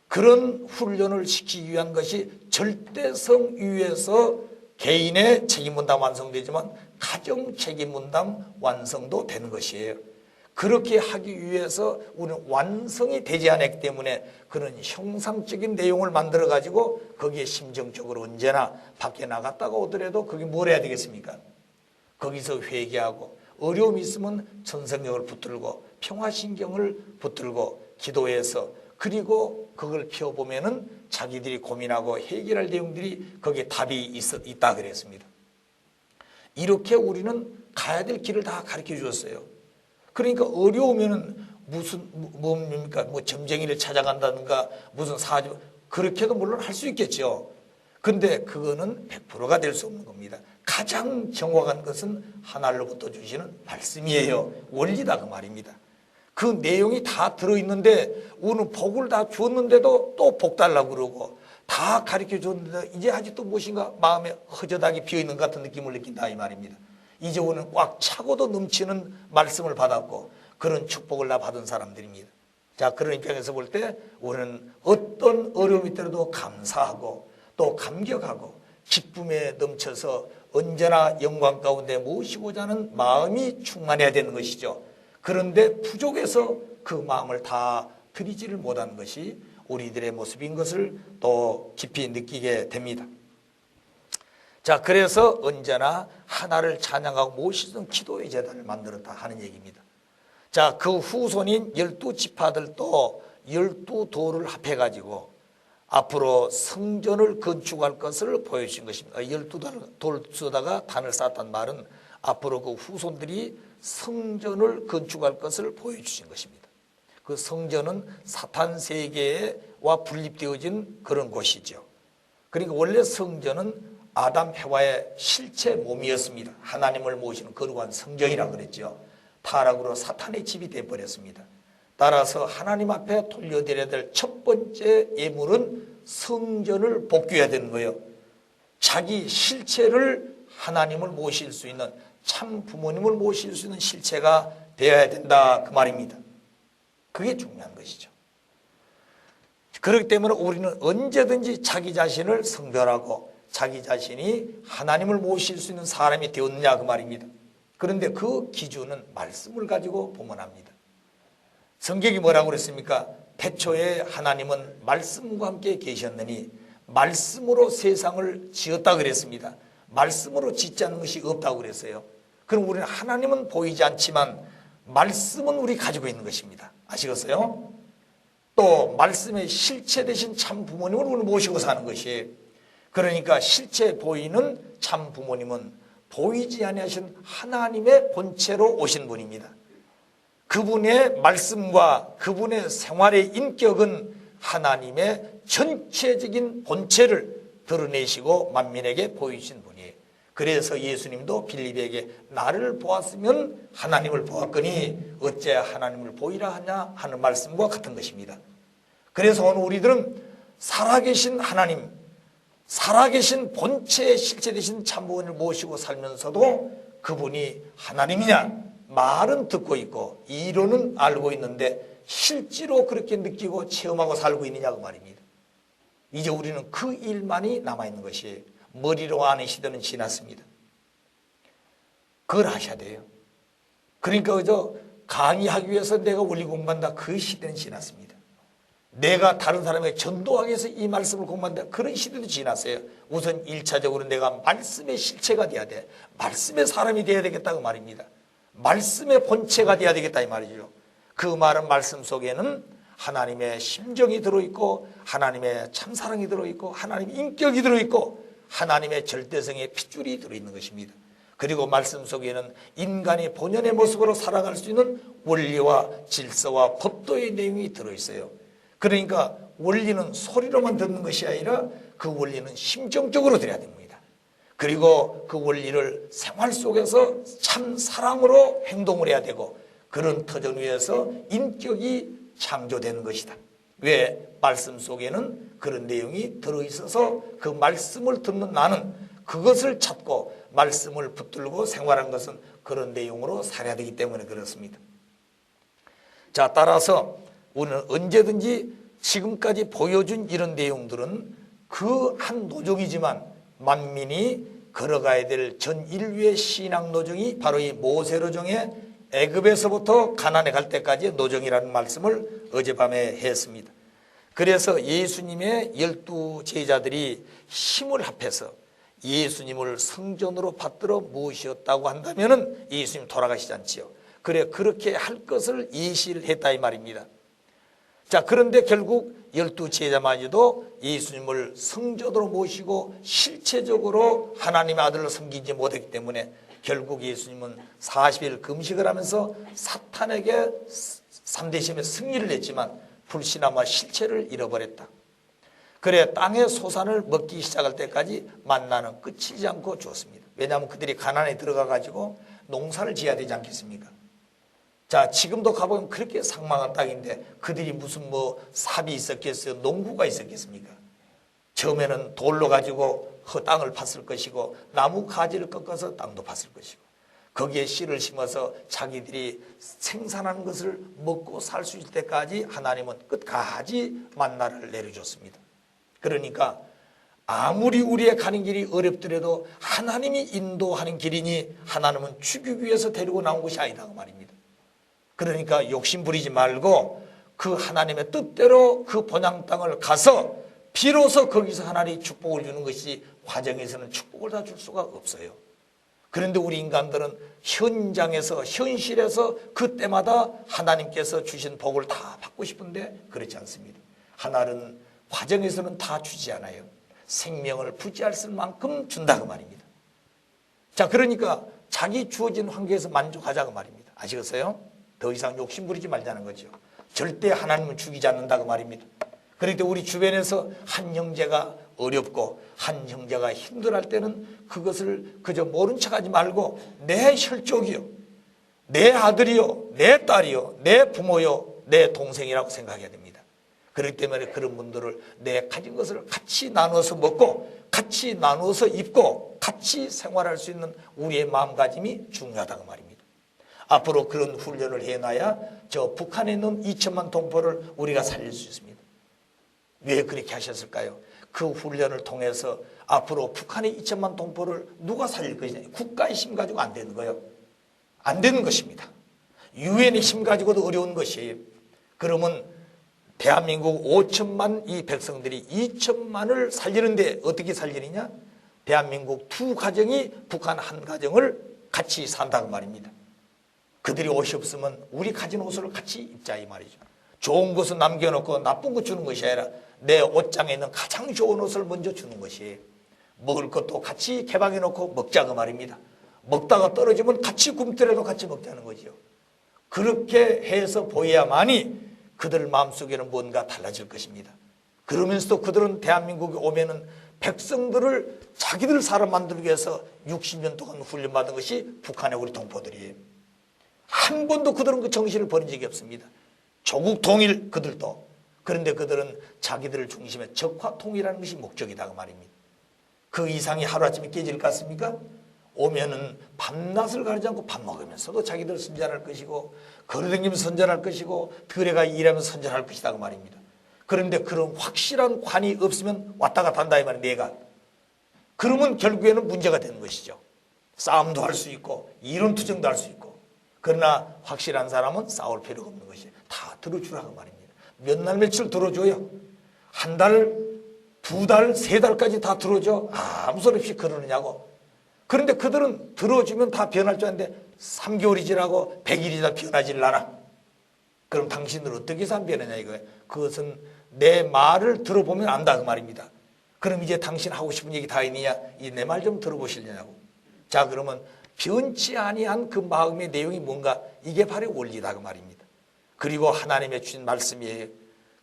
그런 훈련을 시키기 위한 것이 절대성 위에서 개인의 책임분담 완성되지만 가정 책임분담 완성도 되는 것이에요. 그렇게 하기 위해서 우리는 완성이 되지 않았기 때문에 그런 형상적인 내용을 만들어 가지고 거기에 심정적으로 언제나 밖에 나갔다가 오더라도 그게 뭘 해야 되겠습니까? 거기서 회개하고 어려움이 있으면 전성경을 붙들고 평화신경을 붙들고 기도해서 그리고 그걸 펴보면은 자기들이 고민하고 해결할 내용들이 거기에 답이 있다 그랬습니다. 이렇게 우리는 가야 될 길을 다 가르쳐 주었어요. 그러니까 어려우면은 무슨 뭡니까? 뭐 점쟁이를 찾아간다든가 무슨 사주 그렇게도 물론 할 수 있겠죠. 근데 그거는 100%가 될 수 없는 겁니다. 가장 정확한 것은 하나님으로부터 주시는 말씀이에요. 원리다 그 말입니다. 그 내용이 다 들어있는데 오늘 복을 다 주었는데도 또 복 달라고 그러고 다 가르쳐 줬는데 이제 아직도 무엇인가 마음에 허전하게 비어있는 것 같은 느낌을 느낀다 이 말입니다. 이제 오늘 꽉 차고도 넘치는 말씀을 받았고 그런 축복을 다 받은 사람들입니다. 자, 그런 입장에서 볼 때 우리는 어떤 어려움이 있더라도 감사하고 또 감격하고 기쁨에 넘쳐서 언제나 영광 가운데 모시고자 하는 마음이 충만해야 되는 것이죠. 그런데 부족해서 그 마음을 다 드리지를 못하는 것이 우리들의 모습인 것을 또 깊이 느끼게 됩니다. 자, 그래서 언제나 하나를 찬양하고 모시던 기도의 제단을 만들었다 하는 얘기입니다. 자, 그 후손인 12지파들도 12돌을 합해가지고 앞으로 성전을 건축할 것을 보여주신 것입니다. 12돌 쓰다가 단을 쌓았단 말은 앞으로 그 후손들이 성전을 건축할 것을 보여주신 것입니다. 그 성전은 사탄 세계와 분립되어진 그런 곳이죠. 그러니까 원래 성전은 아담 해와의 실체 몸이었습니다. 하나님을 모시는 거룩한 성전이라고 그랬죠. 타락으로 사탄의 집이 되어버렸습니다. 따라서 하나님 앞에 돌려드려야 될 첫 번째 예물은 성전을 복귀해야 되는 거예요. 자기 실체를 하나님을 모실 수 있는 참 부모님을 모실 수 있는 실체가 되어야 된다 그 말입니다. 그게 중요한 것이죠. 그렇기 때문에 우리는 언제든지 자기 자신을 성별하고 자기 자신이 하나님을 모실 수 있는 사람이 되었느냐 그 말입니다. 그런데 그 기준은 말씀을 가지고 보면 합니다. 성경이 뭐라고 그랬습니까? 태초에 하나님은 말씀과 함께 계셨느니 말씀으로 세상을 지었다 그랬습니다. 말씀으로 짓지 않는 것이 없다고 그랬어요. 그럼 우리는 하나님은 보이지 않지만 말씀은 우리 가지고 있는 것입니다. 아시겠어요? 또 말씀의 실체 되신 참 부모님을 우리 모시고 사는 것이, 그러니까 실체 보이는 참 부모님은 보이지 아니하신 하나님의 본체로 오신 분입니다. 그분의 말씀과 그분의 생활의 인격은 하나님의 전체적인 본체를 드러내시고 만민에게 보이신 분이에요. 그래서 예수님도 빌립에게 나를 보았으면 하나님을 보았거니 어째 하나님을 보이라 하냐 하는 말씀과 같은 것입니다. 그래서 오늘 우리들은 살아계신 하나님, 살아계신 본체의 실체 되신 참부원을 모시고 살면서도 그분이 하나님이냐 말은 듣고 있고 이론은 알고 있는데 실제로 그렇게 느끼고 체험하고 살고 있느냐 그 말입니다. 이제 우리는 그 일만이 남아있는 것이 머리로 아는 시대는 지났습니다. 그걸 하셔야 돼요. 그러니까 그저 강의하기 위해서 내가 원리 공부한다 그 시대는 지났습니다. 내가 다른 사람에게 전도하기 위해서 이 말씀을 공부한다 그런 시대도 지났어요. 우선 1차적으로 내가 말씀의 실체가 돼야 돼. 말씀의 사람이 돼야 되겠다 그 말입니다. 말씀의 본체가 돼야 되겠다 이 말이죠. 그 말은 말씀 속에는 하나님의 심정이 들어있고 하나님의 참사랑이 들어있고 하나님의 인격이 들어있고 하나님의 절대성의 핏줄이 들어있는 것입니다. 그리고 말씀 속에는 인간이 본연의 모습으로 살아갈 수 있는 원리와 질서와 법도의 내용이 들어있어요. 그러니까 원리는 소리로만 듣는 것이 아니라 그 원리는 심정적으로 들어야 됩니다. 그리고 그 원리를 생활 속에서 참 사랑으로 행동을 해야 되고 그런 터전 위에서 인격이 창조되는 것이다. 왜? 말씀 속에는 그런 내용이 들어있어서 그 말씀을 듣는 나는 그것을 찾고 말씀을 붙들고 생활한 것은 그런 내용으로 살아야 되기 때문에 그렇습니다. 자, 따라서 우리는 언제든지 지금까지 보여준 이런 내용들은 그 한 노정이지만 만민이 걸어가야 될 전 인류의 신앙 노정이 바로 이 모세 노정의 애굽에서부터 가나안에 갈 때까지의 노정이라는 말씀을 어젯밤에 했습니다. 그래서 예수님의 12 제자들이 힘을 합해서 예수님을 성전으로 받들어 모셨다고 한다면 예수님 돌아가시지 않지요. 그래 그렇게 할 것을 예시를 했다 이 말입니다. 자, 그런데 결국 12 제자마저도 예수님을 성전으로 모시고 실체적으로 하나님의 아들로 섬기지 못했기 때문에 결국 예수님은 40일 금식을 하면서 사탄에게 3대 시험에 승리를 했지만 불신하며 실체를 잃어버렸다. 그래 땅의 소산을 먹기 시작할 때까지 만나는 끝이지 않고 주었습니다. 왜냐하면 그들이 가나안에 들어가 가지고 농사를 지어야 되지 않겠습니까? 자, 지금도 가보면 그렇게 상망한 땅인데 그들이 무슨 삽이 있었겠어요? 농구가 있었겠습니까? 처음에는 돌로 가지고 그 땅을 팠을 것이고 나무 가지를 꺾어서 땅도 팠을 것이고 거기에 씨를 심어서 자기들이 생산하는 것을 먹고 살 수 있을 때까지 하나님은 끝까지 만나를 내려줬습니다. 그러니까 아무리 우리의 가는 길이 어렵더라도 하나님이 인도하는 길이니 하나님은 죽이기 위해서 데리고 나온 것이 아니다 그 말입니다. 그러니까 욕심 부리지 말고 그 하나님의 뜻대로 그 본향 땅을 가서 비로소 거기서 하나님이 축복을 주는 것이 과정에서는 축복을 다 줄 수가 없어요. 그런데 우리 인간들은 현장에서 현실에서 그때마다 하나님께서 주신 복을 다 받고 싶은데 그렇지 않습니다. 하나는 과정에서는 다 주지 않아요. 생명을 부지할 만큼 준다 그 말입니다. 자, 그러니까 자기 주어진 환경에서 만족하자 그 말입니다. 아시겠어요? 더 이상 욕심 부리지 말자는 거죠. 절대 하나님은 죽이지 않는다 그 말입니다. 그런데 우리 주변에서 한 형제가 어렵고 한 형제가 힘들할 때는 그것을 그저 모른 척하지 말고 내 혈족이요, 내 아들이요, 내 딸이요, 내 부모요, 내 동생이라고 생각해야 됩니다. 그렇기 때문에 그런 분들을 내 가진 것을 같이 나눠서 먹고 같이 나눠서 입고 같이 생활할 수 있는 우리의 마음가짐이 중요하다고 말입니다. 앞으로 그런 훈련을 해놔야 저 북한에 있는 2천만 동포를 우리가 살릴 수 있습니다. 왜 그렇게 하셨을까요? 그 훈련을 통해서 앞으로 북한의 2천만 동포를 누가 살릴 것이냐. 국가의 힘 가지고 안 되는 거예요. 안 되는 것입니다. 유엔의 힘 가지고도 어려운 것이에요. 그러면 대한민국 5천만 이 백성들이 2천만을 살리는데 어떻게 살리느냐? 대한민국 두 가정이 북한 한 가정을 같이 산다고 말입니다. 그들이 옷이 없으면 우리 가진 옷을 같이 입자 이 말이죠. 좋은 것은 남겨놓고 나쁜 것 주는 것이 아니라 내 옷장에 있는 가장 좋은 옷을 먼저 주는 것이에요. 먹을 것도 같이 개방해놓고 먹자 그 말입니다. 먹다가 떨어지면 같이 굶더라도 같이 먹자는 거죠. 그렇게 해서 보여야만이 그들 마음속에는 뭔가 달라질 것입니다. 그러면서도 그들은 대한민국에 오면은 백성들을 자기들 사람 만들기 위해서 60년 동안 훈련받은 것이 북한의 우리 동포들이에요. 한 번도 그들은 그 정신을 버린 적이 없습니다. 조국 통일 그들도. 그런데 그들은 자기들을 중심에 적화 통일하는 것이 목적이다 그 말입니다. 그 이상이 하루아침에 깨질 것 같습니까? 오면은 밤낮을 가리지 않고 밥 먹으면서도 자기들 선전할 것이고 걸어다니면서 선전할 것이고 들에가 일하면서 선전할 것이다 그 말입니다. 그런데 그런 확실한 관이 없으면 왔다 갔다 한다 이 말이에요. 내가. 그러면 결국에는 문제가 되는 것이죠. 싸움도 할 수 있고 이론투정도 할 수 있고. 그러나 확실한 사람은 싸울 필요가 없는 것이에요. 다 들어주라고 말입니다. 몇 날 며칠 들어줘요. 한 달, 두 달, 세 달까지 다 들어줘. 아무 소리 없이 그러느냐고. 그런데 그들은 들어주면 다 변할 줄 아는데 3개월이 지나고 100일이 다 변하지를 않아. 그럼 당신들 어떻게 해서 안 변하냐 이거예요. 그것은 내 말을 들어보면 안다 그 말입니다. 그럼 이제 당신 하고 싶은 얘기 다 있느냐? 이 내 말 좀 들어보시려냐고. 자, 그러면 변치 아니한 그 마음의 내용이 뭔가 이게 바로 원리다 그 말입니다. 그리고 하나님의 주신 말씀이에요.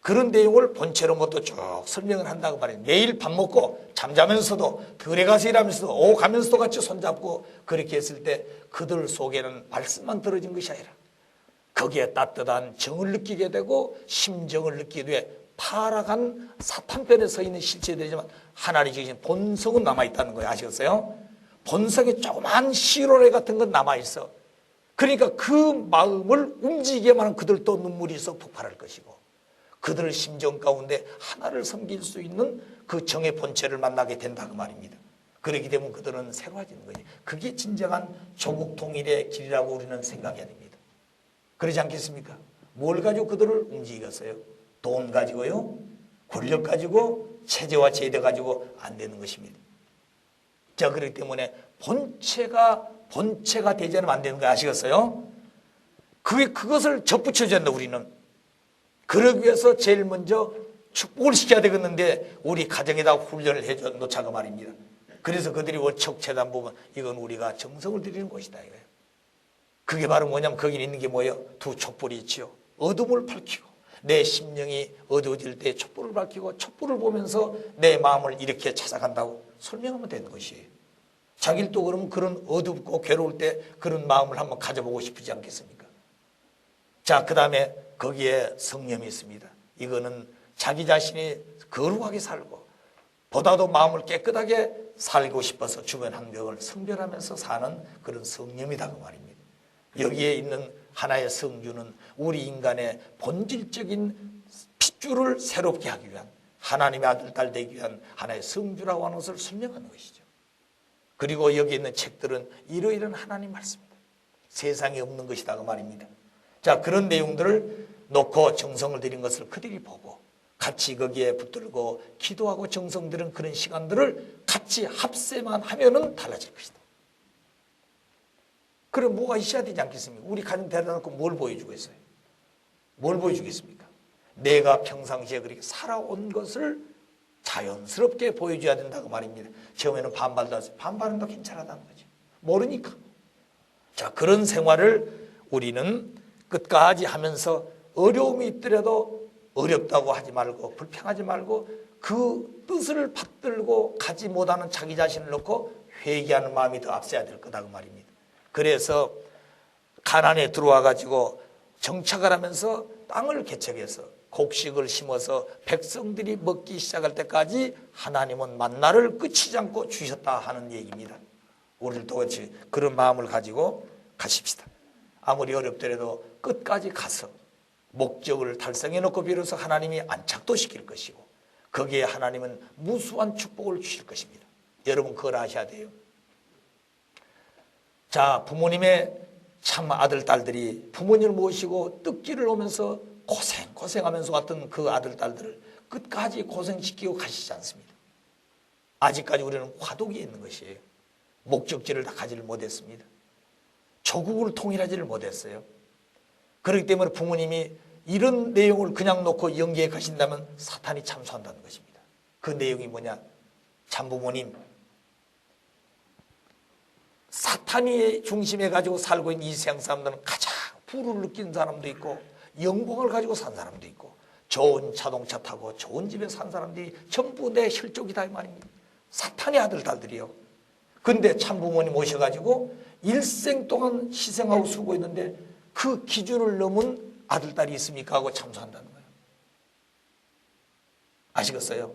그런 내용을 본체로 뭐또 쭉 설명을 한다고 말해요. 매일 밥 먹고 잠자면서도 들에 가서 일하면서도 오고 가면서도 같이 손잡고 그렇게 했을 때 그들 속에는 말씀만 들어진 것이 아니라 거기에 따뜻한 정을 느끼게 되고 심정을 느끼게 돼 타락한 사탄편에 서 있는 실체들이지만 하나님이 주신 본성은 남아있다는 거예요. 아시겠어요? 본성에 조그만 시로레 같은 건 남아있어. 그러니까 그 마음을 움직이게만 하면 그들도 눈물이 있어 폭발할 것이고 그들 심정 가운데 하나를 섬길 수 있는 그 정의 본체를 만나게 된다 그 말입니다. 그렇게 되면 그들은 새로워지는 거지. 그게 진정한 조국 통일의 길이라고 우리는 생각해야 됩니다. 그러지 않겠습니까? 뭘 가지고 그들을 움직이겠어요? 돈 가지고요? 권력 가지고? 체제와 제대 가지고 안 되는 것입니다. 자, 그렇기 때문에 본체가 되지 않으면 안 되는 거 아시겠어요? 그것을 접붙여줘야 한다 우리는. 그러기 위해서 제일 먼저 축복을 시켜야 되겠는데 우리 가정에다 훈련을 해줘 놓자고 말입니다. 그래서 그들이 원척 재단 보면 이건 우리가 정성을 드리는 곳이다 이거예요. 그게 바로 뭐냐면 거기 있는 게 뭐예요? 두 촛불이 있지요. 어둠을 밝히고 내 심령이 어두워질 때 촛불을 밝히고 촛불을 보면서 내 마음을 이렇게 찾아간다고 설명하면 되는 것이에요. 자기도 그러면 그런 어둡고 괴로울 때 그런 마음을 한번 가져보고 싶지 않겠습니까? 자, 그 다음에 거기에 성령이 있습니다. 이거는 자기 자신이 거룩하게 살고 보다도 마음을 깨끗하게 살고 싶어서 주변 환경을 성별하면서 사는 그런 성령이다 그 말입니다. 여기에 있는 하나의 성주는 우리 인간의 본질적인 핏줄을 새롭게 하기 위한 하나님의 아들 딸 되기 위한 하나의 성주라고 하는 것을 설명하는 것이죠. 그리고 여기 있는 책들은 이러이러한 하나님 말씀입니다. 세상에 없는 것이다 그 말입니다. 자, 그런 내용들을 놓고 정성을 들인 것을 그들이 보고 같이 거기에 붙들고 기도하고 정성 들인 그런 시간들을 같이 합세만 하면은 달라질 것이다. 그럼 뭐가 있어야 되지 않겠습니까? 우리 가정 데려다 놓고 뭘 보여주겠어요? 뭘 보여주겠습니까? 내가 평상시에 그렇게 살아온 것을 자연스럽게 보여줘야 된다고 말입니다. 처음에는 반발도 하세요. 반발은 더 괜찮았다는 거죠. 모르니까. 자, 그런 생활을 우리는 끝까지 하면서 어려움이 있더라도 어렵다고 하지 말고 불평하지 말고 그 뜻을 받들고 가지 못하는 자기 자신을 놓고 회개하는 마음이 더 앞서야 될 거다 그 말입니다. 그래서 가나안에 들어와 가지고 정착을 하면서 땅을 개척해서 곡식을 심어서 백성들이 먹기 시작할 때까지 하나님은 만나를 끝이지 않고 주셨다 하는 얘기입니다. 우리들도 같이 그런 마음을 가지고 가십시다. 아무리 어렵더라도 끝까지 가서 목적을 달성해 놓고 비로소 하나님이 안착도 시킬 것이고 거기에 하나님은 무수한 축복을 주실 것입니다. 여러분 그걸 아셔야 돼요. 자, 부모님의 참 아들 딸들이 부모님을 모시고 뜻길을 오면서 고생하면서 왔던 그 아들 딸들을 끝까지 고생시키고 가시지 않습니다. 아직까지 우리는 화독에 있는 것이에요. 목적지를 다 가지를 못했습니다. 조국을 통일하지를 못했어요. 그렇기 때문에 부모님이 이런 내용을 그냥 놓고 연기해 가신다면 사탄이 참소한다는 것입니다. 그 내용이 뭐냐? 참부모님, 사탄이 중심에 가지고 살고 있는 이 세상 사람들은 가장 부를 느끼는 사람도 있고 영광을 가지고 산 사람도 있고 좋은 자동차 타고 좋은 집에 산 사람들이 전부 내 혈족이다 이 말입니다. 사탄의 아들 딸들이요. 근데 참부모님 오셔가지고 일생 동안 희생하고 수고했는데 그 기준을 넘은 아들 딸이 있습니까 하고 참소한다는 거예요. 아시겠어요?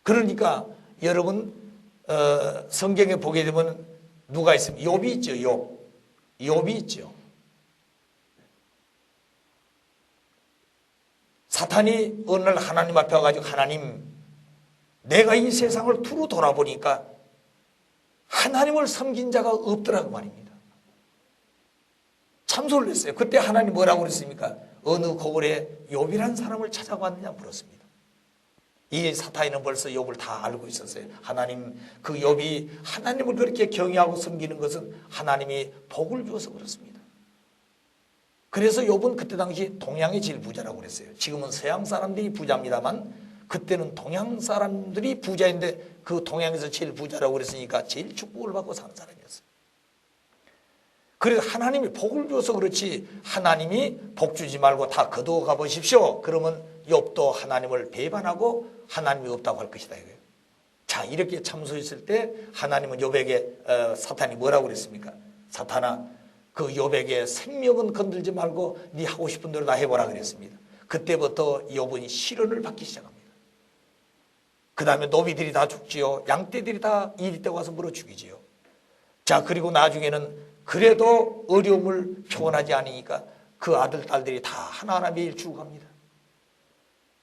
그러니까 여러분 성경에 보게 되면 누가 있습니까? 욥이 있죠. 욥이 있죠. 사탄이 어느 날 하나님 앞에 와가지고 하나님 내가 이 세상을 두루 돌아보니까 하나님을 섬긴 자가 없더라고 말입니다. 참소를 했어요. 그때 하나님 뭐라고 그랬습니까? 어느 고을에 욥이라는 사람을 찾아왔느냐 물었습니다. 이 사탄이는 벌써 욥을 다 알고 있었어요. 하나님, 그 욥이 하나님을 그렇게 경외하고 섬기는 것은 하나님이 복을 주어서 그렇습니다. 그래서 욥은 그때 당시 동양의 제일 부자라고 그랬어요. 지금은 서양 사람들이 부자입니다만 그때는 동양 사람들이 부자인데 그 동양에서 제일 부자라고 그랬으니까 제일 축복을 받고 사는 사람이었어요. 그래서 하나님이 복을 주어서 그렇지 하나님이 복 주지 말고 다 거두어 가보십시오. 그러면 욥도 하나님을 배반하고 하나님이 없다고 할 것이다 이거예요. 자, 이렇게 참소했을 때 하나님은 욥에게 사탄이 뭐라고 그랬습니까? 사탄아, 그 욥에게 생명은 건들지 말고 네 하고 싶은 대로 다 해보라 그랬습니다. 그때부터 욥은 시련을 받기 시작합니다. 그 다음에 노비들이 다 죽지요. 양떼들이 다 이리 때 와서 물어 죽이지요. 자, 그리고 나중에는 그래도 어려움을 표현하지 않으니까 그 아들 딸들이 다 하나하나 매일 죽어갑니다.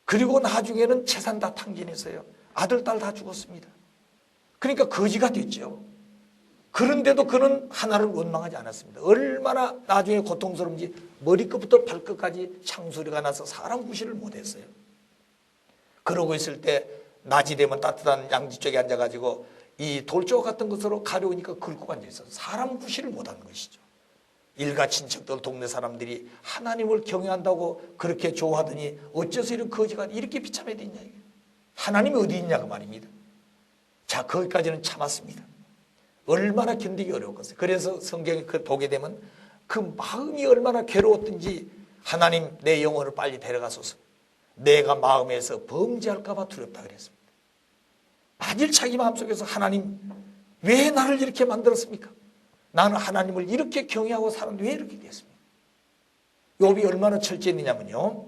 그리고 나중에는 재산 다 탕진했어요. 아들 딸 다 죽었습니다. 그러니까 거지가 됐죠. 그런데도 그는 하나를 원망하지 않았습니다. 얼마나 나중에 고통스러운지 머리끝부터 발끝까지 창소리가 나서 사람 구실을 못했어요. 그러고 있을 때 낮이 되면 따뜻한 양지 쪽에 앉아가지고 이 돌조각 같은 것으로 가려우니까 긁고 앉아있어서 사람 구실을 못하는 것이죠. 일가 친척들 동네 사람들이 하나님을 경외한다고 그렇게 좋아하더니 어째서 이런 거지가 이렇게 비참해야 되냐. 하나님이 어디 있냐 그 말입니다. 자, 거기까지는 참았습니다. 얼마나 견디기 어려웠겠어요. 그래서 성경에 그 보게 되면 그 마음이 얼마나 괴로웠든지 하나님 내 영혼을 빨리 데려가소서. 내가 마음에서 범죄할까 봐 두렵다 그랬습니다. 만일 자기 마음속에서 하나님 왜 나를 이렇게 만들었습니까? 나는 하나님을 이렇게 경외하고 살았는데 왜 이렇게 됐습니까? 욥이 얼마나 철저했느냐면요,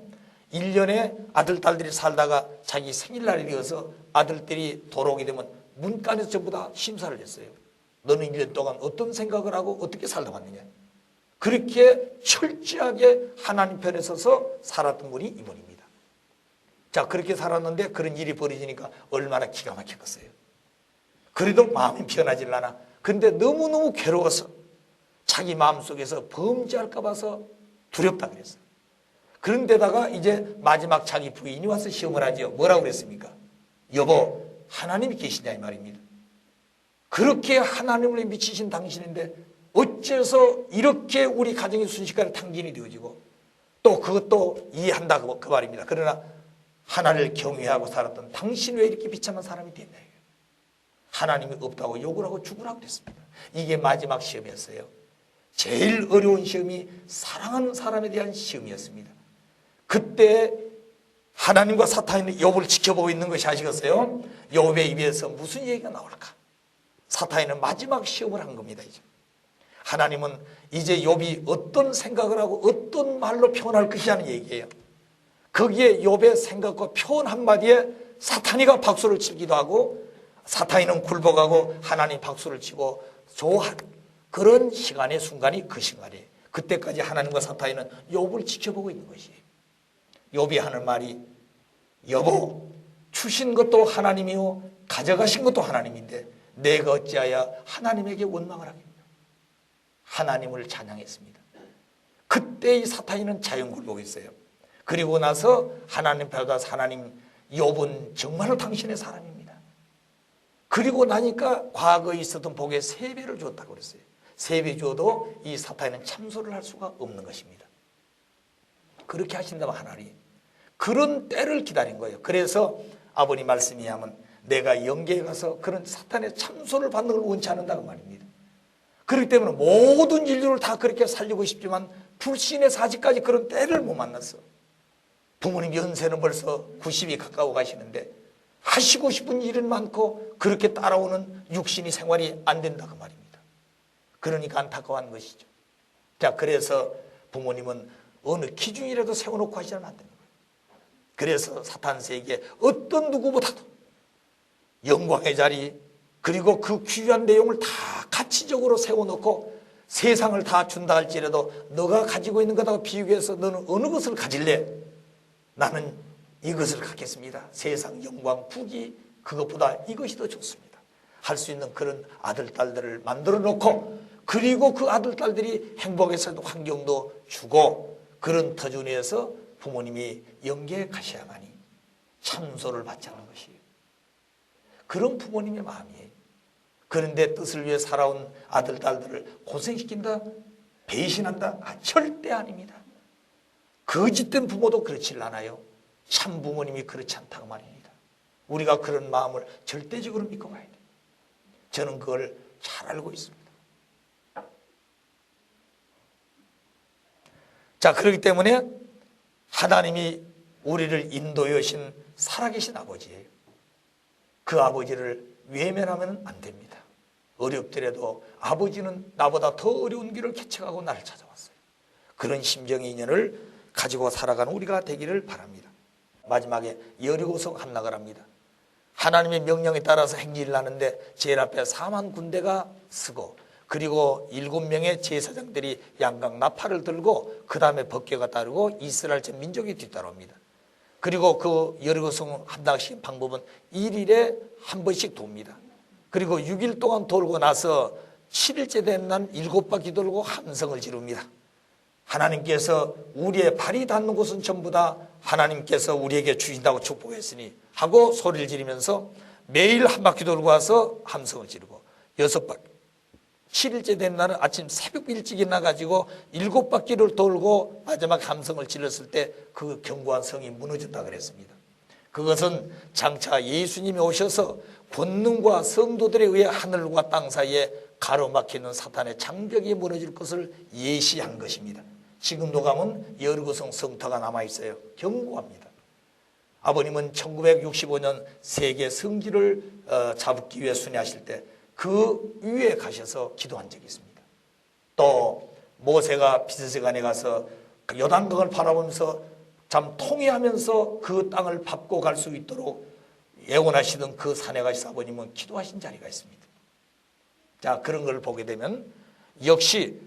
1년에 아들 딸들이 살다가 자기 생일날이 되어서 아들들이 돌아오게 되면 문간에서 전부 다 심사를 했어요. 너는 1년 동안 어떤 생각을 하고 어떻게 살다 왔느냐. 그렇게 철저하게 하나님 편에 서서 살았던 분이 이분입니다. 자, 그렇게 살았는데 그런 일이 벌어지니까 얼마나 기가 막혔겠어요. 그래도 마음이 변하질 않아. 근데 너무너무 괴로워서 자기 마음속에서 범죄할까 봐서 두렵다 그랬어요. 그런데다가 이제 마지막 자기 부인이 와서 시험을 하죠. 뭐라고 그랬습니까? 여보, 하나님이 계시냐 이 말입니다. 그렇게 하나님을 미치신 당신인데 어째서 이렇게 우리 가정의 순식간에 탕진이 되어지고 또 그것도 이해한다 그 말입니다. 그러나 하나님을 경외하고 살았던 당신 왜 이렇게 비참한 사람이 됐냐. 하나님이 없다고 욕을 하고 죽으라고 그랬습니다. 이게 마지막 시험이었어요. 제일 어려운 시험이 사랑하는 사람에 대한 시험이었습니다. 그때 하나님과 사탄이 욥을 지켜보고 있는 것이 아시겠어요? 욥의 입에서 무슨 얘기가 나올까? 사탄이는 마지막 시험을 한 겁니다. 이제 하나님은 이제 욥이 어떤 생각을 하고 어떤 말로 표현할 것이냐는 얘기예요. 거기에 욥의 생각과 표현 한마디에 사탄이가 박수를 치기도 하고 사탄이는 굴복하고 하나님 박수를 치고 좋아하는 그런 시간의 순간이 그 순간이에요. 그때까지 하나님과 사탄이는 욥을 지켜보고 있는 것이에요. 욥이 하는 말이 여보, 주신 것도 하나님이요 가져가신 것도 하나님인데 내가 어찌하여 하나님에게 원망을 하겠냐. 하나님을 찬양했습니다. 그때 이 사탄이는 자연굴복했어요. 그리고 나서 하나님 받아서 하나님, 욥은 정말로 당신의 사람입니다. 그리고 나니까 과거에 있었던 복에 3배를 주었다고 그랬어요. 3배 주어도 이 사탄이는 참소를 할 수가 없는 것입니다. 그렇게 하신다면 하나님 그런 때를 기다린 거예요. 그래서 아버님 말씀이 하면 내가 영계에 가서 그런 사탄의 참소를 받는 걸 원치 않는다고 말입니다. 그렇기 때문에 모든 인류를 다 그렇게 살리고 싶지만 불신의 사지까지 그런 때를 못 만났어. 부모님 연세는 벌써 90이 가까워 가시는데 하시고 싶은 일은 많고 그렇게 따라오는 육신이 생활이 안 된다고 말입니다. 그러니까 안타까워하는 것이죠. 자, 그래서 부모님은 어느 기준이라도 세워놓고 하시면 안 되는 거예요. 그래서 사탄 세계에 어떤 누구보다도 영광의 자리 그리고 그 귀한 내용을 다 가치적으로 세워놓고 세상을 다 준다 할지라도 너가 가지고 있는 것하고 비교해서 너는 어느 것을 가질래? 나는 이것을 갖겠습니다. 세상 영광 부귀 그것보다 이것이 더 좋습니다. 할 수 있는 그런 아들 딸들을 만들어 놓고 그리고 그 아들 딸들이 행복해서 환경도 주고 그런 터전에서 부모님이 영계에 가셔야만이 참소를 받지 않는 것이에요. 그런 부모님의 마음이에요. 그런데 뜻을 위해 살아온 아들 딸들을 고생시킨다? 배신한다? 절대 아닙니다. 거짓된 부모도 그렇지 않아요. 참 부모님이 그렇지 않다고 말입니다. 우리가 그런 마음을 절대적으로 믿고 가야 돼요. 저는 그걸 잘 알고 있습니다. 자, 그렇기 때문에 하나님이 우리를 인도해 오신 살아계신 아버지예요. 그 아버지를 외면하면 안 됩니다. 어렵더라도 아버지는 나보다 더 어려운 길을 개척하고 나를 찾아왔어요. 그런 심정의 인연을 가지고 살아가는 우리가 되기를 바랍니다. 마지막에 여리고성 함락을 합니다. 하나님의 명령에 따라서 행진을 하는데 제일 앞에 4만 군대가 서고 그리고 7명의 제사장들이 양각 나팔을 들고 그 다음에 법궤가 따르고 이스라엘 전 민족이 뒤따라옵니다. 그리고 그 여리고성 함락시킨 방법은 1일에 한 번씩 돕니다. 그리고 6일 동안 돌고 나서 7일째 된 날 7바퀴 돌고 함성을 지릅니다. 하나님께서 우리의 발이 닿는 곳은 전부 다 하나님께서 우리에게 주신다고 축복했으니 하고 소리를 지르면서 매일 한 바퀴 돌고 와서 함성을 지르고 6바퀴 7일째 된 날은 아침 새벽 일찍 일어나가지고 7바퀴를 돌고 마지막 함성을 질렀을 때 그 견고한 성이 무너졌다 그랬습니다. 그것은 장차 예수님이 오셔서 권능과 성도들에 의해 하늘과 땅 사이에 가로막히는 사탄의 장벽이 무너질 것을 예시한 것입니다. 지금도 가면 여리고성 성터가 남아있어요. 견고합니다. 아버님은 1965년 세계 성지를 잡기 위해 순회하실 때 그 위에 가셔서 기도한 적이 있습니다. 또 모세가 비스세간에 가서 그 요단강을 바라보면서 참 통회하면서 그 땅을 밟고 갈 수 있도록 예언하시던 그 산에 가셔서 아버님은 기도하신 자리가 있습니다. 자, 그런 걸 보게 되면 역시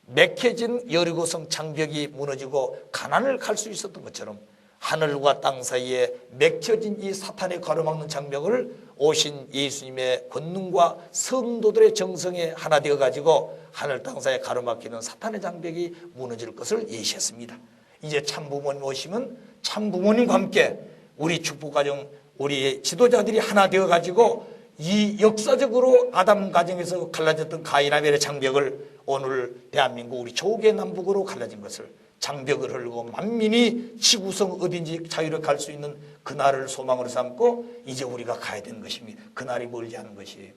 맥혀진 여리고성 장벽이 무너지고 가나안을 갈 수 있었던 것처럼 하늘과 땅 사이에 맥혀진 이 사탄의 가로막는 장벽을 오신 예수님의 권능과 성도들의 정성에 하나 되어 가지고 하늘 땅 사이에 가로막히는 사탄의 장벽이 무너질 것을 예시했습니다. 이제 참부모님 오시면 참부모님과 함께 우리 축복가정, 우리 지도자들이 하나 되어 가지고 이 역사적으로 아담 가정에서 갈라졌던 가인 아벨의 장벽을 오늘 대한민국 우리 조개 남북으로 갈라진 것을 장벽을 헐고 만민이 지구성 어딘지 자유롭게 갈 수 있는 그날을 소망으로 삼고 이제 우리가 가야 되는 것입니다. 그날이 멀지 않은 것이에요.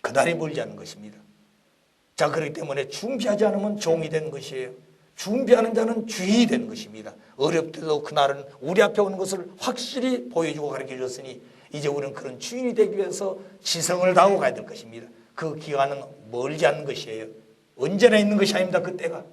그날이 멀지 않은 것입니다. 자, 그렇기 때문에 준비하지 않으면 종이 되는 것이에요. 준비하는 자는 주인이 되는 것입니다. 어렵더라도 그날은 우리 앞에 오는 것을 확실히 보여주고 가르쳐 줬으니 이제 우리는 그런 주인이 되기 위해서 지성을 다하고 가야 될 것입니다. 그 기간은 멀지 않은 것이에요. 언제나 있는 것이 아닙니다. 그때가.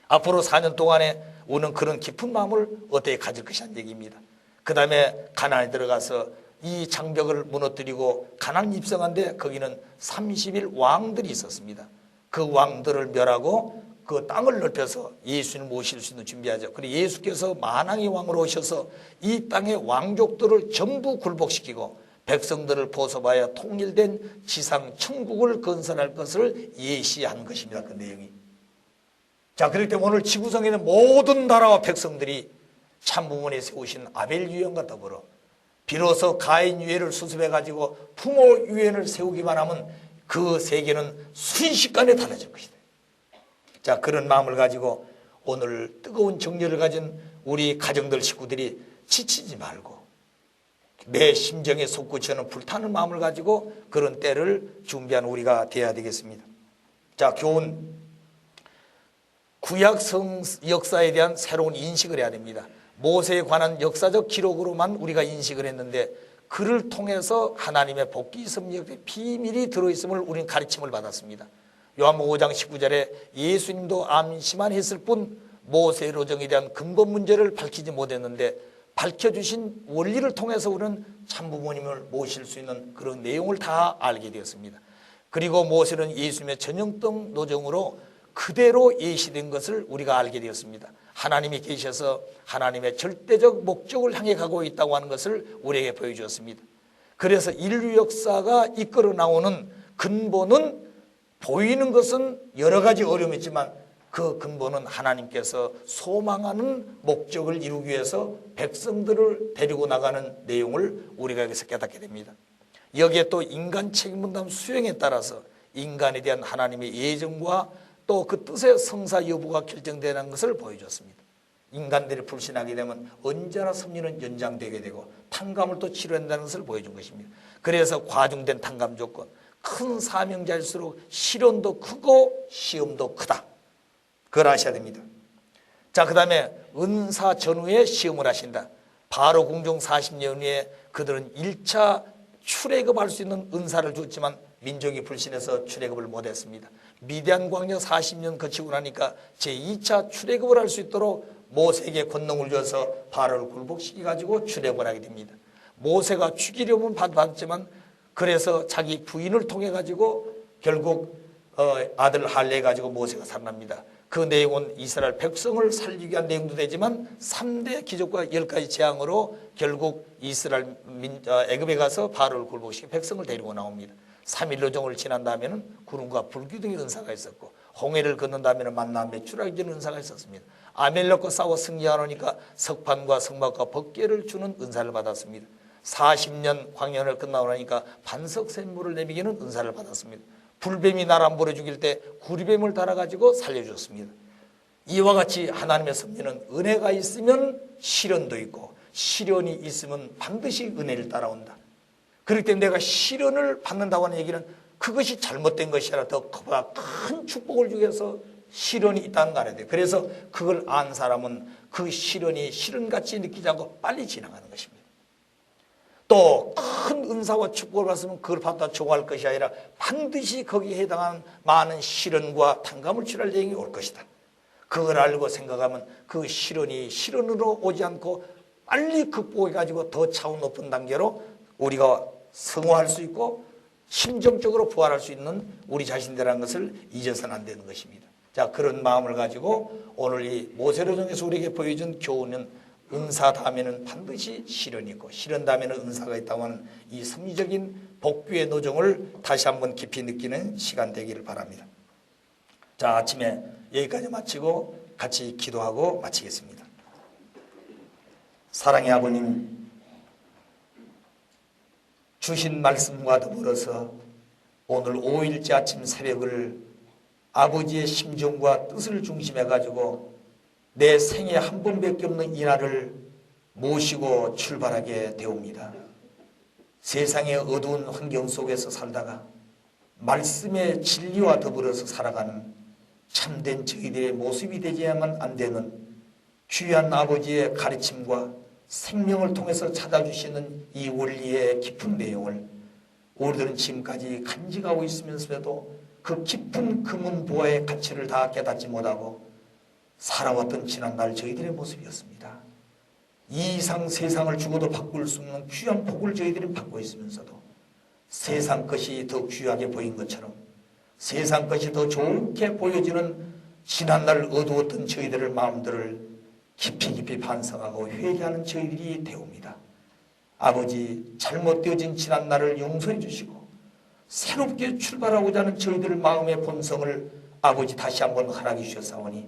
앞으로 4년 동안에 우리는 그런 깊은 마음을 어떻게 가질 것이란 얘기입니다. 그 다음에 가나안에 들어가서 이 장벽을 무너뜨리고 가나안 입성한데 거기는 30일 왕들이 있었습니다. 그 왕들을 멸하고 그 땅을 넓혀서 예수님을 모실 수 있는 준비하죠. 그리고 예수께서 만왕의 왕으로 오셔서 이 땅의 왕족들을 전부 굴복시키고 백성들을 보sob하여 통일된 지상 천국을 건설할 것을 예시한 것입니다. 그 내용이. 자, 그렇기 때문에 오늘 지구상에 있는 모든 나라와 백성들이 참부모에 세우신 아벨 유언과 더불어 비로소 가인 유해를 수습해 가지고 부모 유언을 세우기만 하면 그 세계는 순식간에 달라질 것이다. 자, 그런 마음을 가지고 오늘 뜨거운 정열을 가진 우리 가정들 식구들이 지치지 말고 내 심정에 솟구치는 불타는 마음을 가지고 그런 때를 준비한 우리가 되어야 되겠습니다. 자, 교훈. 구약 역사에 대한 새로운 인식을 해야 됩니다. 모세에 관한 역사적 기록으로만 우리가 인식을 했는데 그를 통해서 하나님의 복귀 섭리의 비밀이 들어있음을 우리는 가르침을 받았습니다. 요한복음 5장 19절에 예수님도 암시만 했을 뿐 모세의 로정에 대한 근본 문제를 밝히지 못했는데 밝혀주신 원리를 통해서 우리는 참부모님을 모실 수 있는 그런 내용을 다 알게 되었습니다. 그리고 모세는 예수님의 전형적 노정으로 그대로 예시된 것을 우리가 알게 되었습니다. 하나님이 계셔서 하나님의 절대적 목적을 향해 가고 있다고 하는 것을 우리에게 보여주었습니다. 그래서 인류 역사가 이끌어 나오는 근본은 보이는 것은 여러 가지 어려움이 있지만 그 근본은 하나님께서 소망하는 목적을 이루기 위해서 백성들을 데리고 나가는 내용을 우리가 여기서 깨닫게 됩니다. 여기에 또 인간 책임분담 수행에 따라서 인간에 대한 하나님의 예정과 또 그 뜻의 성사 여부가 결정되는 것을 보여줬습니다. 인간들이 불신하게 되면 언제나 섭리는 연장되게 되고 탕감을 또 치료한다는 것을 보여준 것입니다. 그래서 과중된 탕감 조건, 큰 사명자일수록 시련도 크고 시험도 크다. 그걸 아셔야 됩니다. 자, 그 다음에 은사 전후에 시험을 하신다. 바로 궁중 40년 후에 그들은 1차 출애굽할 수 있는 은사를 줬지만 민족이 불신해서 출애굽을 못했습니다. 미디안 광야 40년 거치고 나니까 제2차 출애굽을 할 수 있도록 모세에게 권능을 줘서 바로를 굴복시켜 가지고 출애굽을 하게 됩니다. 모세가 죽이려면 받았지만 그래서 자기 부인을 통해 가지고 결국 아들 할례 가지고 모세가 살아납니다. 그 내용은 이스라엘 백성을 살리기 위한 내용도 되지만 3대 기적과 10가지 재앙으로 결국 이스라엘 애굽에 가서 바로를 굴복시켜 백성을 데리고 나옵니다. 3일 노정을 지난 다음에는 구름과 불기 등의 은사가 있었고 홍해를 건넌 다음에는 만나 매출하기 전 은사가 있었습니다. 아멜렉과 싸워 승리하노니까 석판과 성막과 법궤를 주는 은사를 받았습니다. 40년 광년을 끝나고 나니까 반석 샘물을 내미기는 은사를 받았습니다. 불뱀이 날 안 벌어 죽일 때 구리뱀을 달아가지고 살려줬습니다. 이와 같이 하나님의 섭리는 은혜가 있으면 시련도 있고 시련이 있으면 반드시 은혜를 따라온다. 그렇기 때문에 내가 시련을 받는다고 하는 얘기는 그것이 잘못된 것이 아니라 더 그보다 큰 축복을 주기 위해서 시련이 있다는 거 알아야 돼요. 그래서 그걸 안 사람은 그 시련이 시련같이 느끼지 않고 빨리 지나가는 것입니다. 또 큰 은사와 축복을 받으면 그걸 받다 좋아할 것이 아니라 반드시 거기에 해당한 많은 시련과 탕감을 치를 여행이 올 것이다. 그걸 알고 생각하면 그 시련이 시련으로 오지 않고 빨리 극복해가지고 더 차원 높은 단계로 우리가 성화할 수 있고 심정적으로 부활할 수 있는 우리 자신들이라는 것을 잊어서는 안 되는 것입니다. 자, 그런 마음을 가지고 오늘 이 모세로정에서 우리에게 보여준 교훈은 은사 다음에는 반드시 시련이 있고 시련 다음에는 은사가 있다고 하는 이 섭리적인 복귀의 노정을 다시 한번 깊이 느끼는 시간 되기를 바랍니다. 자, 아침에 여기까지 마치고 같이 기도하고 마치겠습니다. 사랑의 아버님, 주신 말씀과 더불어서 오늘 5일째 아침 새벽을 아버지의 심정과 뜻을 중심해 가지고 내 생에 한 번밖에 없는 이 날을 모시고 출발하게 되옵니다. 세상의 어두운 환경 속에서 살다가 말씀의 진리와 더불어서 살아가는 참된 저희들의 모습이 되어야만 안 되는 귀한 아버지의 가르침과 생명을 통해서 찾아주시는 이 원리의 깊은 내용을 우리들은 지금까지 간직하고 있으면서도 그 깊은 금은 보화의 가치를 다 깨닫지 못하고 살아왔던 지난날 저희들의 모습이었습니다. 이 이상 세상을 주고도 바꿀 수 없는 귀한 복을 저희들이 받고 있으면서도 세상 것이 더 귀하게 보인 것처럼 세상 것이 더 좋게 보여지는 지난날 어두웠던 저희들의 마음들을 깊이 반성하고 회개하는 저희들이 되옵니다. 아버지, 잘못되어진 지난날을 용서해 주시고 새롭게 출발하고자 하는 저희들의 마음의 본성을 아버지 다시 한번 허락해 주셨사오니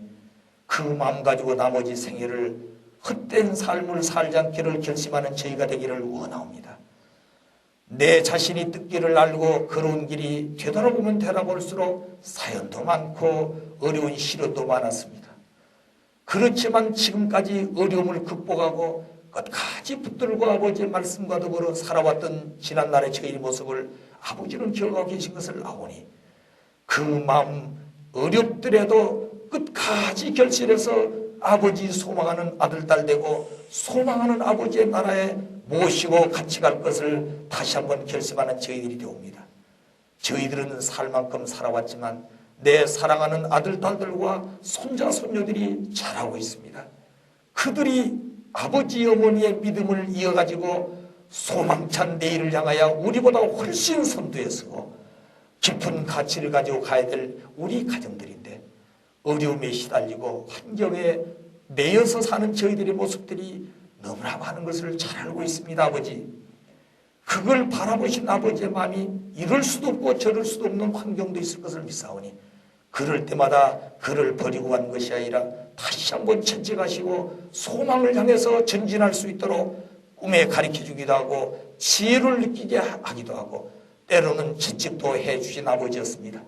그 마음 가지고 나머지 생애를 헛된 삶을 살지 않기를 결심하는 저희가 되기를 원하옵니다. 내 자신이 뜻길을 알고 걸어온 길이 되돌아보면 되돌아볼수록 사연도 많고 어려운 시련도 많았습니다. 그렇지만 지금까지 어려움을 극복하고 끝까지 붙들고 아버지의 말씀과 더불어 살아왔던 지난날의 저희의 모습을 아버지는 기억하고 계신 것을 아오니 그 마음 어렵더라도 끝까지 결실해서 아버지 소망하는 아들, 딸 되고 소망하는 아버지의 나라에 모시고 같이 갈 것을 다시 한번 결심하는 저희들이 되옵니다. 저희들은 살 만큼 살아왔지만 내 사랑하는 아들, 딸들과 손자, 손녀들이 자라고 있습니다. 그들이 아버지, 어머니의 믿음을 이어가지고 소망찬 내일을 향하여 우리보다 훨씬 선두에 서고 깊은 가치를 가지고 가야 될 우리 가정들인데 어려움에 시달리고 환경에 매여서 사는 저희들의 모습들이 너무나 많은 것을 잘 알고 있습니다. 아버지, 그걸 바라보신 아버지의 마음이 이럴 수도 없고 저럴 수도 없는 환경도 있을 것을 믿사오니 그럴 때마다 그를 버리고 간 것이 아니라 다시 한번 채찍하시고 소망을 향해서 전진할 수 있도록 꿈에 가르쳐주기도 하고 지혜를 느끼게 하기도 하고 때로는 채찍도 해주신 아버지였습니다.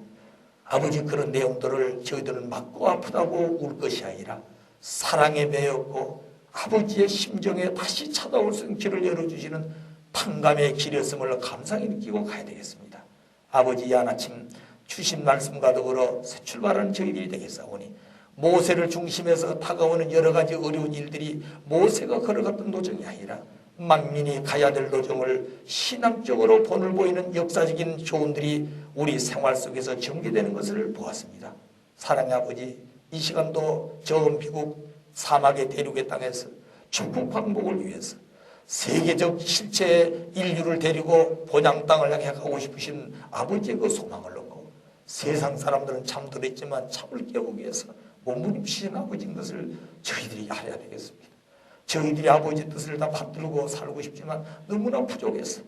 아버지, 그런 내용들을 저희들은 맞고 아프다고 울 것이 아니라 사랑에 매였고 아버지의 심정에 다시 찾아올 수 있는 길을 열어주시는 탕감의 길이었음을 감사히 느끼고 가야 되겠습니다. 아버지, 이 아침 주신 말씀과 더불어 새 출발하는 저희들이 되겠사오니 모세를 중심해서 다가오는 여러 가지 어려운 일들이 모세가 걸어갔던 도정이 아니라 만민이 가야 될 도정을 신앙적으로 본을 보이는 역사적인 교훈들이 우리 생활 속에서 전개되는 것을 보았습니다. 사랑의 아버지, 이 시간도 저 미국 사막의 대륙의 땅에서 축복 항복을 위해서 세계적 실체의 인류를 데리고 본향 땅을 향해 가고 싶으신 아버지의 그 소망을 놓고 세상 사람들은 잠들었지만 잠을 깨우기 위해서 몸부림치신 아버지인 것을 저희들이 알아야 되겠습니다. 저희들이 아버지 뜻을 다 받들고 살고 싶지만 너무나 부족해서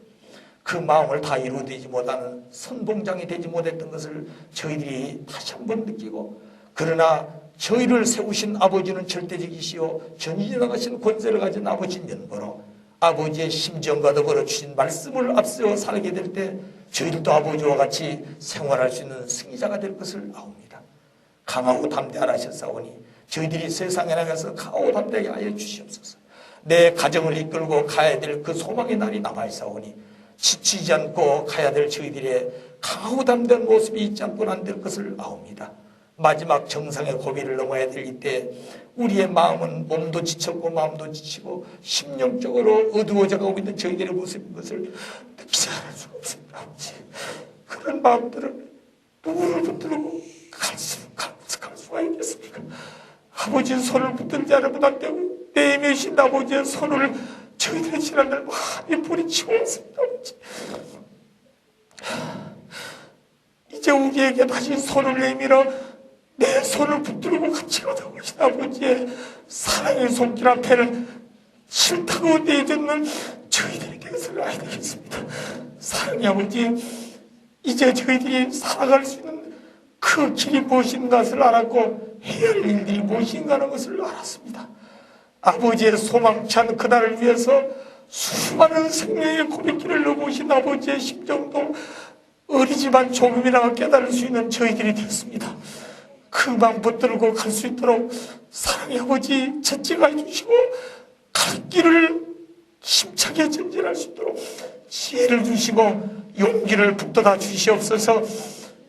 그 마음을 다 이루어지지 못하는 선봉장이 되지 못했던 것을 저희들이 다시 한번 느끼고, 그러나 저희를 세우신 아버지는 절대적이시오 전지나가신 권세를 가진 아버지인 연보로 아버지의 심정과 더불어 주신 말씀을 앞세워 살게 될 때 저희들도 아버지와 같이 생활할 수 있는 승리자가 될 것을 아옵니다. 강하고 담대하라 하셨사오니 저희들이 세상에 나가서 가오담되게 하여 주시옵소서. 내 가정을 이끌고 가야 될 그 소망의 날이 남아있사오니 지치지 않고 가야 될 저희들의 가오담된 모습이 있지 않고는 안 될 것을 아옵니다. 마지막 정상의 고비를 넘어야 될 이때 우리의 마음은 몸도 지쳤고 마음도 지치고 심령적으로 어두워져 가고 있는 저희들의 모습인 것을 느끼지 않을 수 없습니다. 아버지, 그런 마음들을 누구를 붙들고 갈 수가 있겠습니까? 아버지 손을 붙들지 않으면 안 되고 내미신 아버지의 손을 저희들의 지난날 많이 부리치웠습니다. 아버지, 이제 우리에게 다시 손을 내밀어 내 손을 붙들고 같이 가자고 하신 아버지의 사랑의 손길 앞에는 싫다고 내젓는 저희들이 되어서는 아야 되겠습니다. 사랑의 아버지, 이제 저희들이 살아갈 수 있는 그 길이 무엇인가를 알았고 해야 할 일들이 무엇인가 하는 것을 알았습니다. 아버지의 소망찬 그날을 위해서 수많은 생명의 고백길을 넘으신 아버지의 심정도 어리지만 조금이나마 깨달을 수 있는 저희들이 되었습니다. 그 마음 붙들고 갈 수 있도록 사랑의 아버지 채찍해 주시고 갈 길을 힘차게 전진할 수 있도록 지혜를 주시고 용기를 북돋아 주시옵소서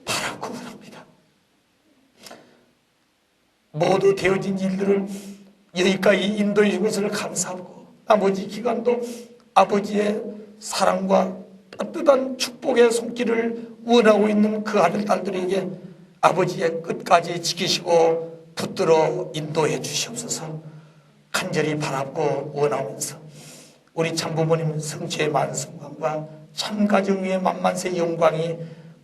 바라고 합니다. 모두 되어진 일들을 여기까지 인도해 준 것을 감사하고 나머지 기간도 아버지의 사랑과 따뜻한 축복의 손길을 원하고 있는 그 아들 딸들에게 아버지의 끝까지 지키시고 붙들어 인도해 주시옵소서 간절히 바라고 원하면서 우리 참부모님 성취의 만성광과 참가정 위의 만만세 영광이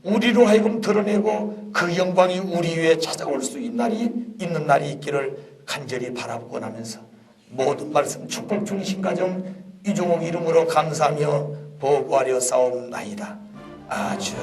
우리로 하여금 드러내고 그 영광이 우리 위에 찾아올 수 있는 날이 있기를 간절히 바라고 원하면서 모든 말씀 축복 중심 가정 이종옥 이름으로 감사하며 보고하려 싸움나이다. 아주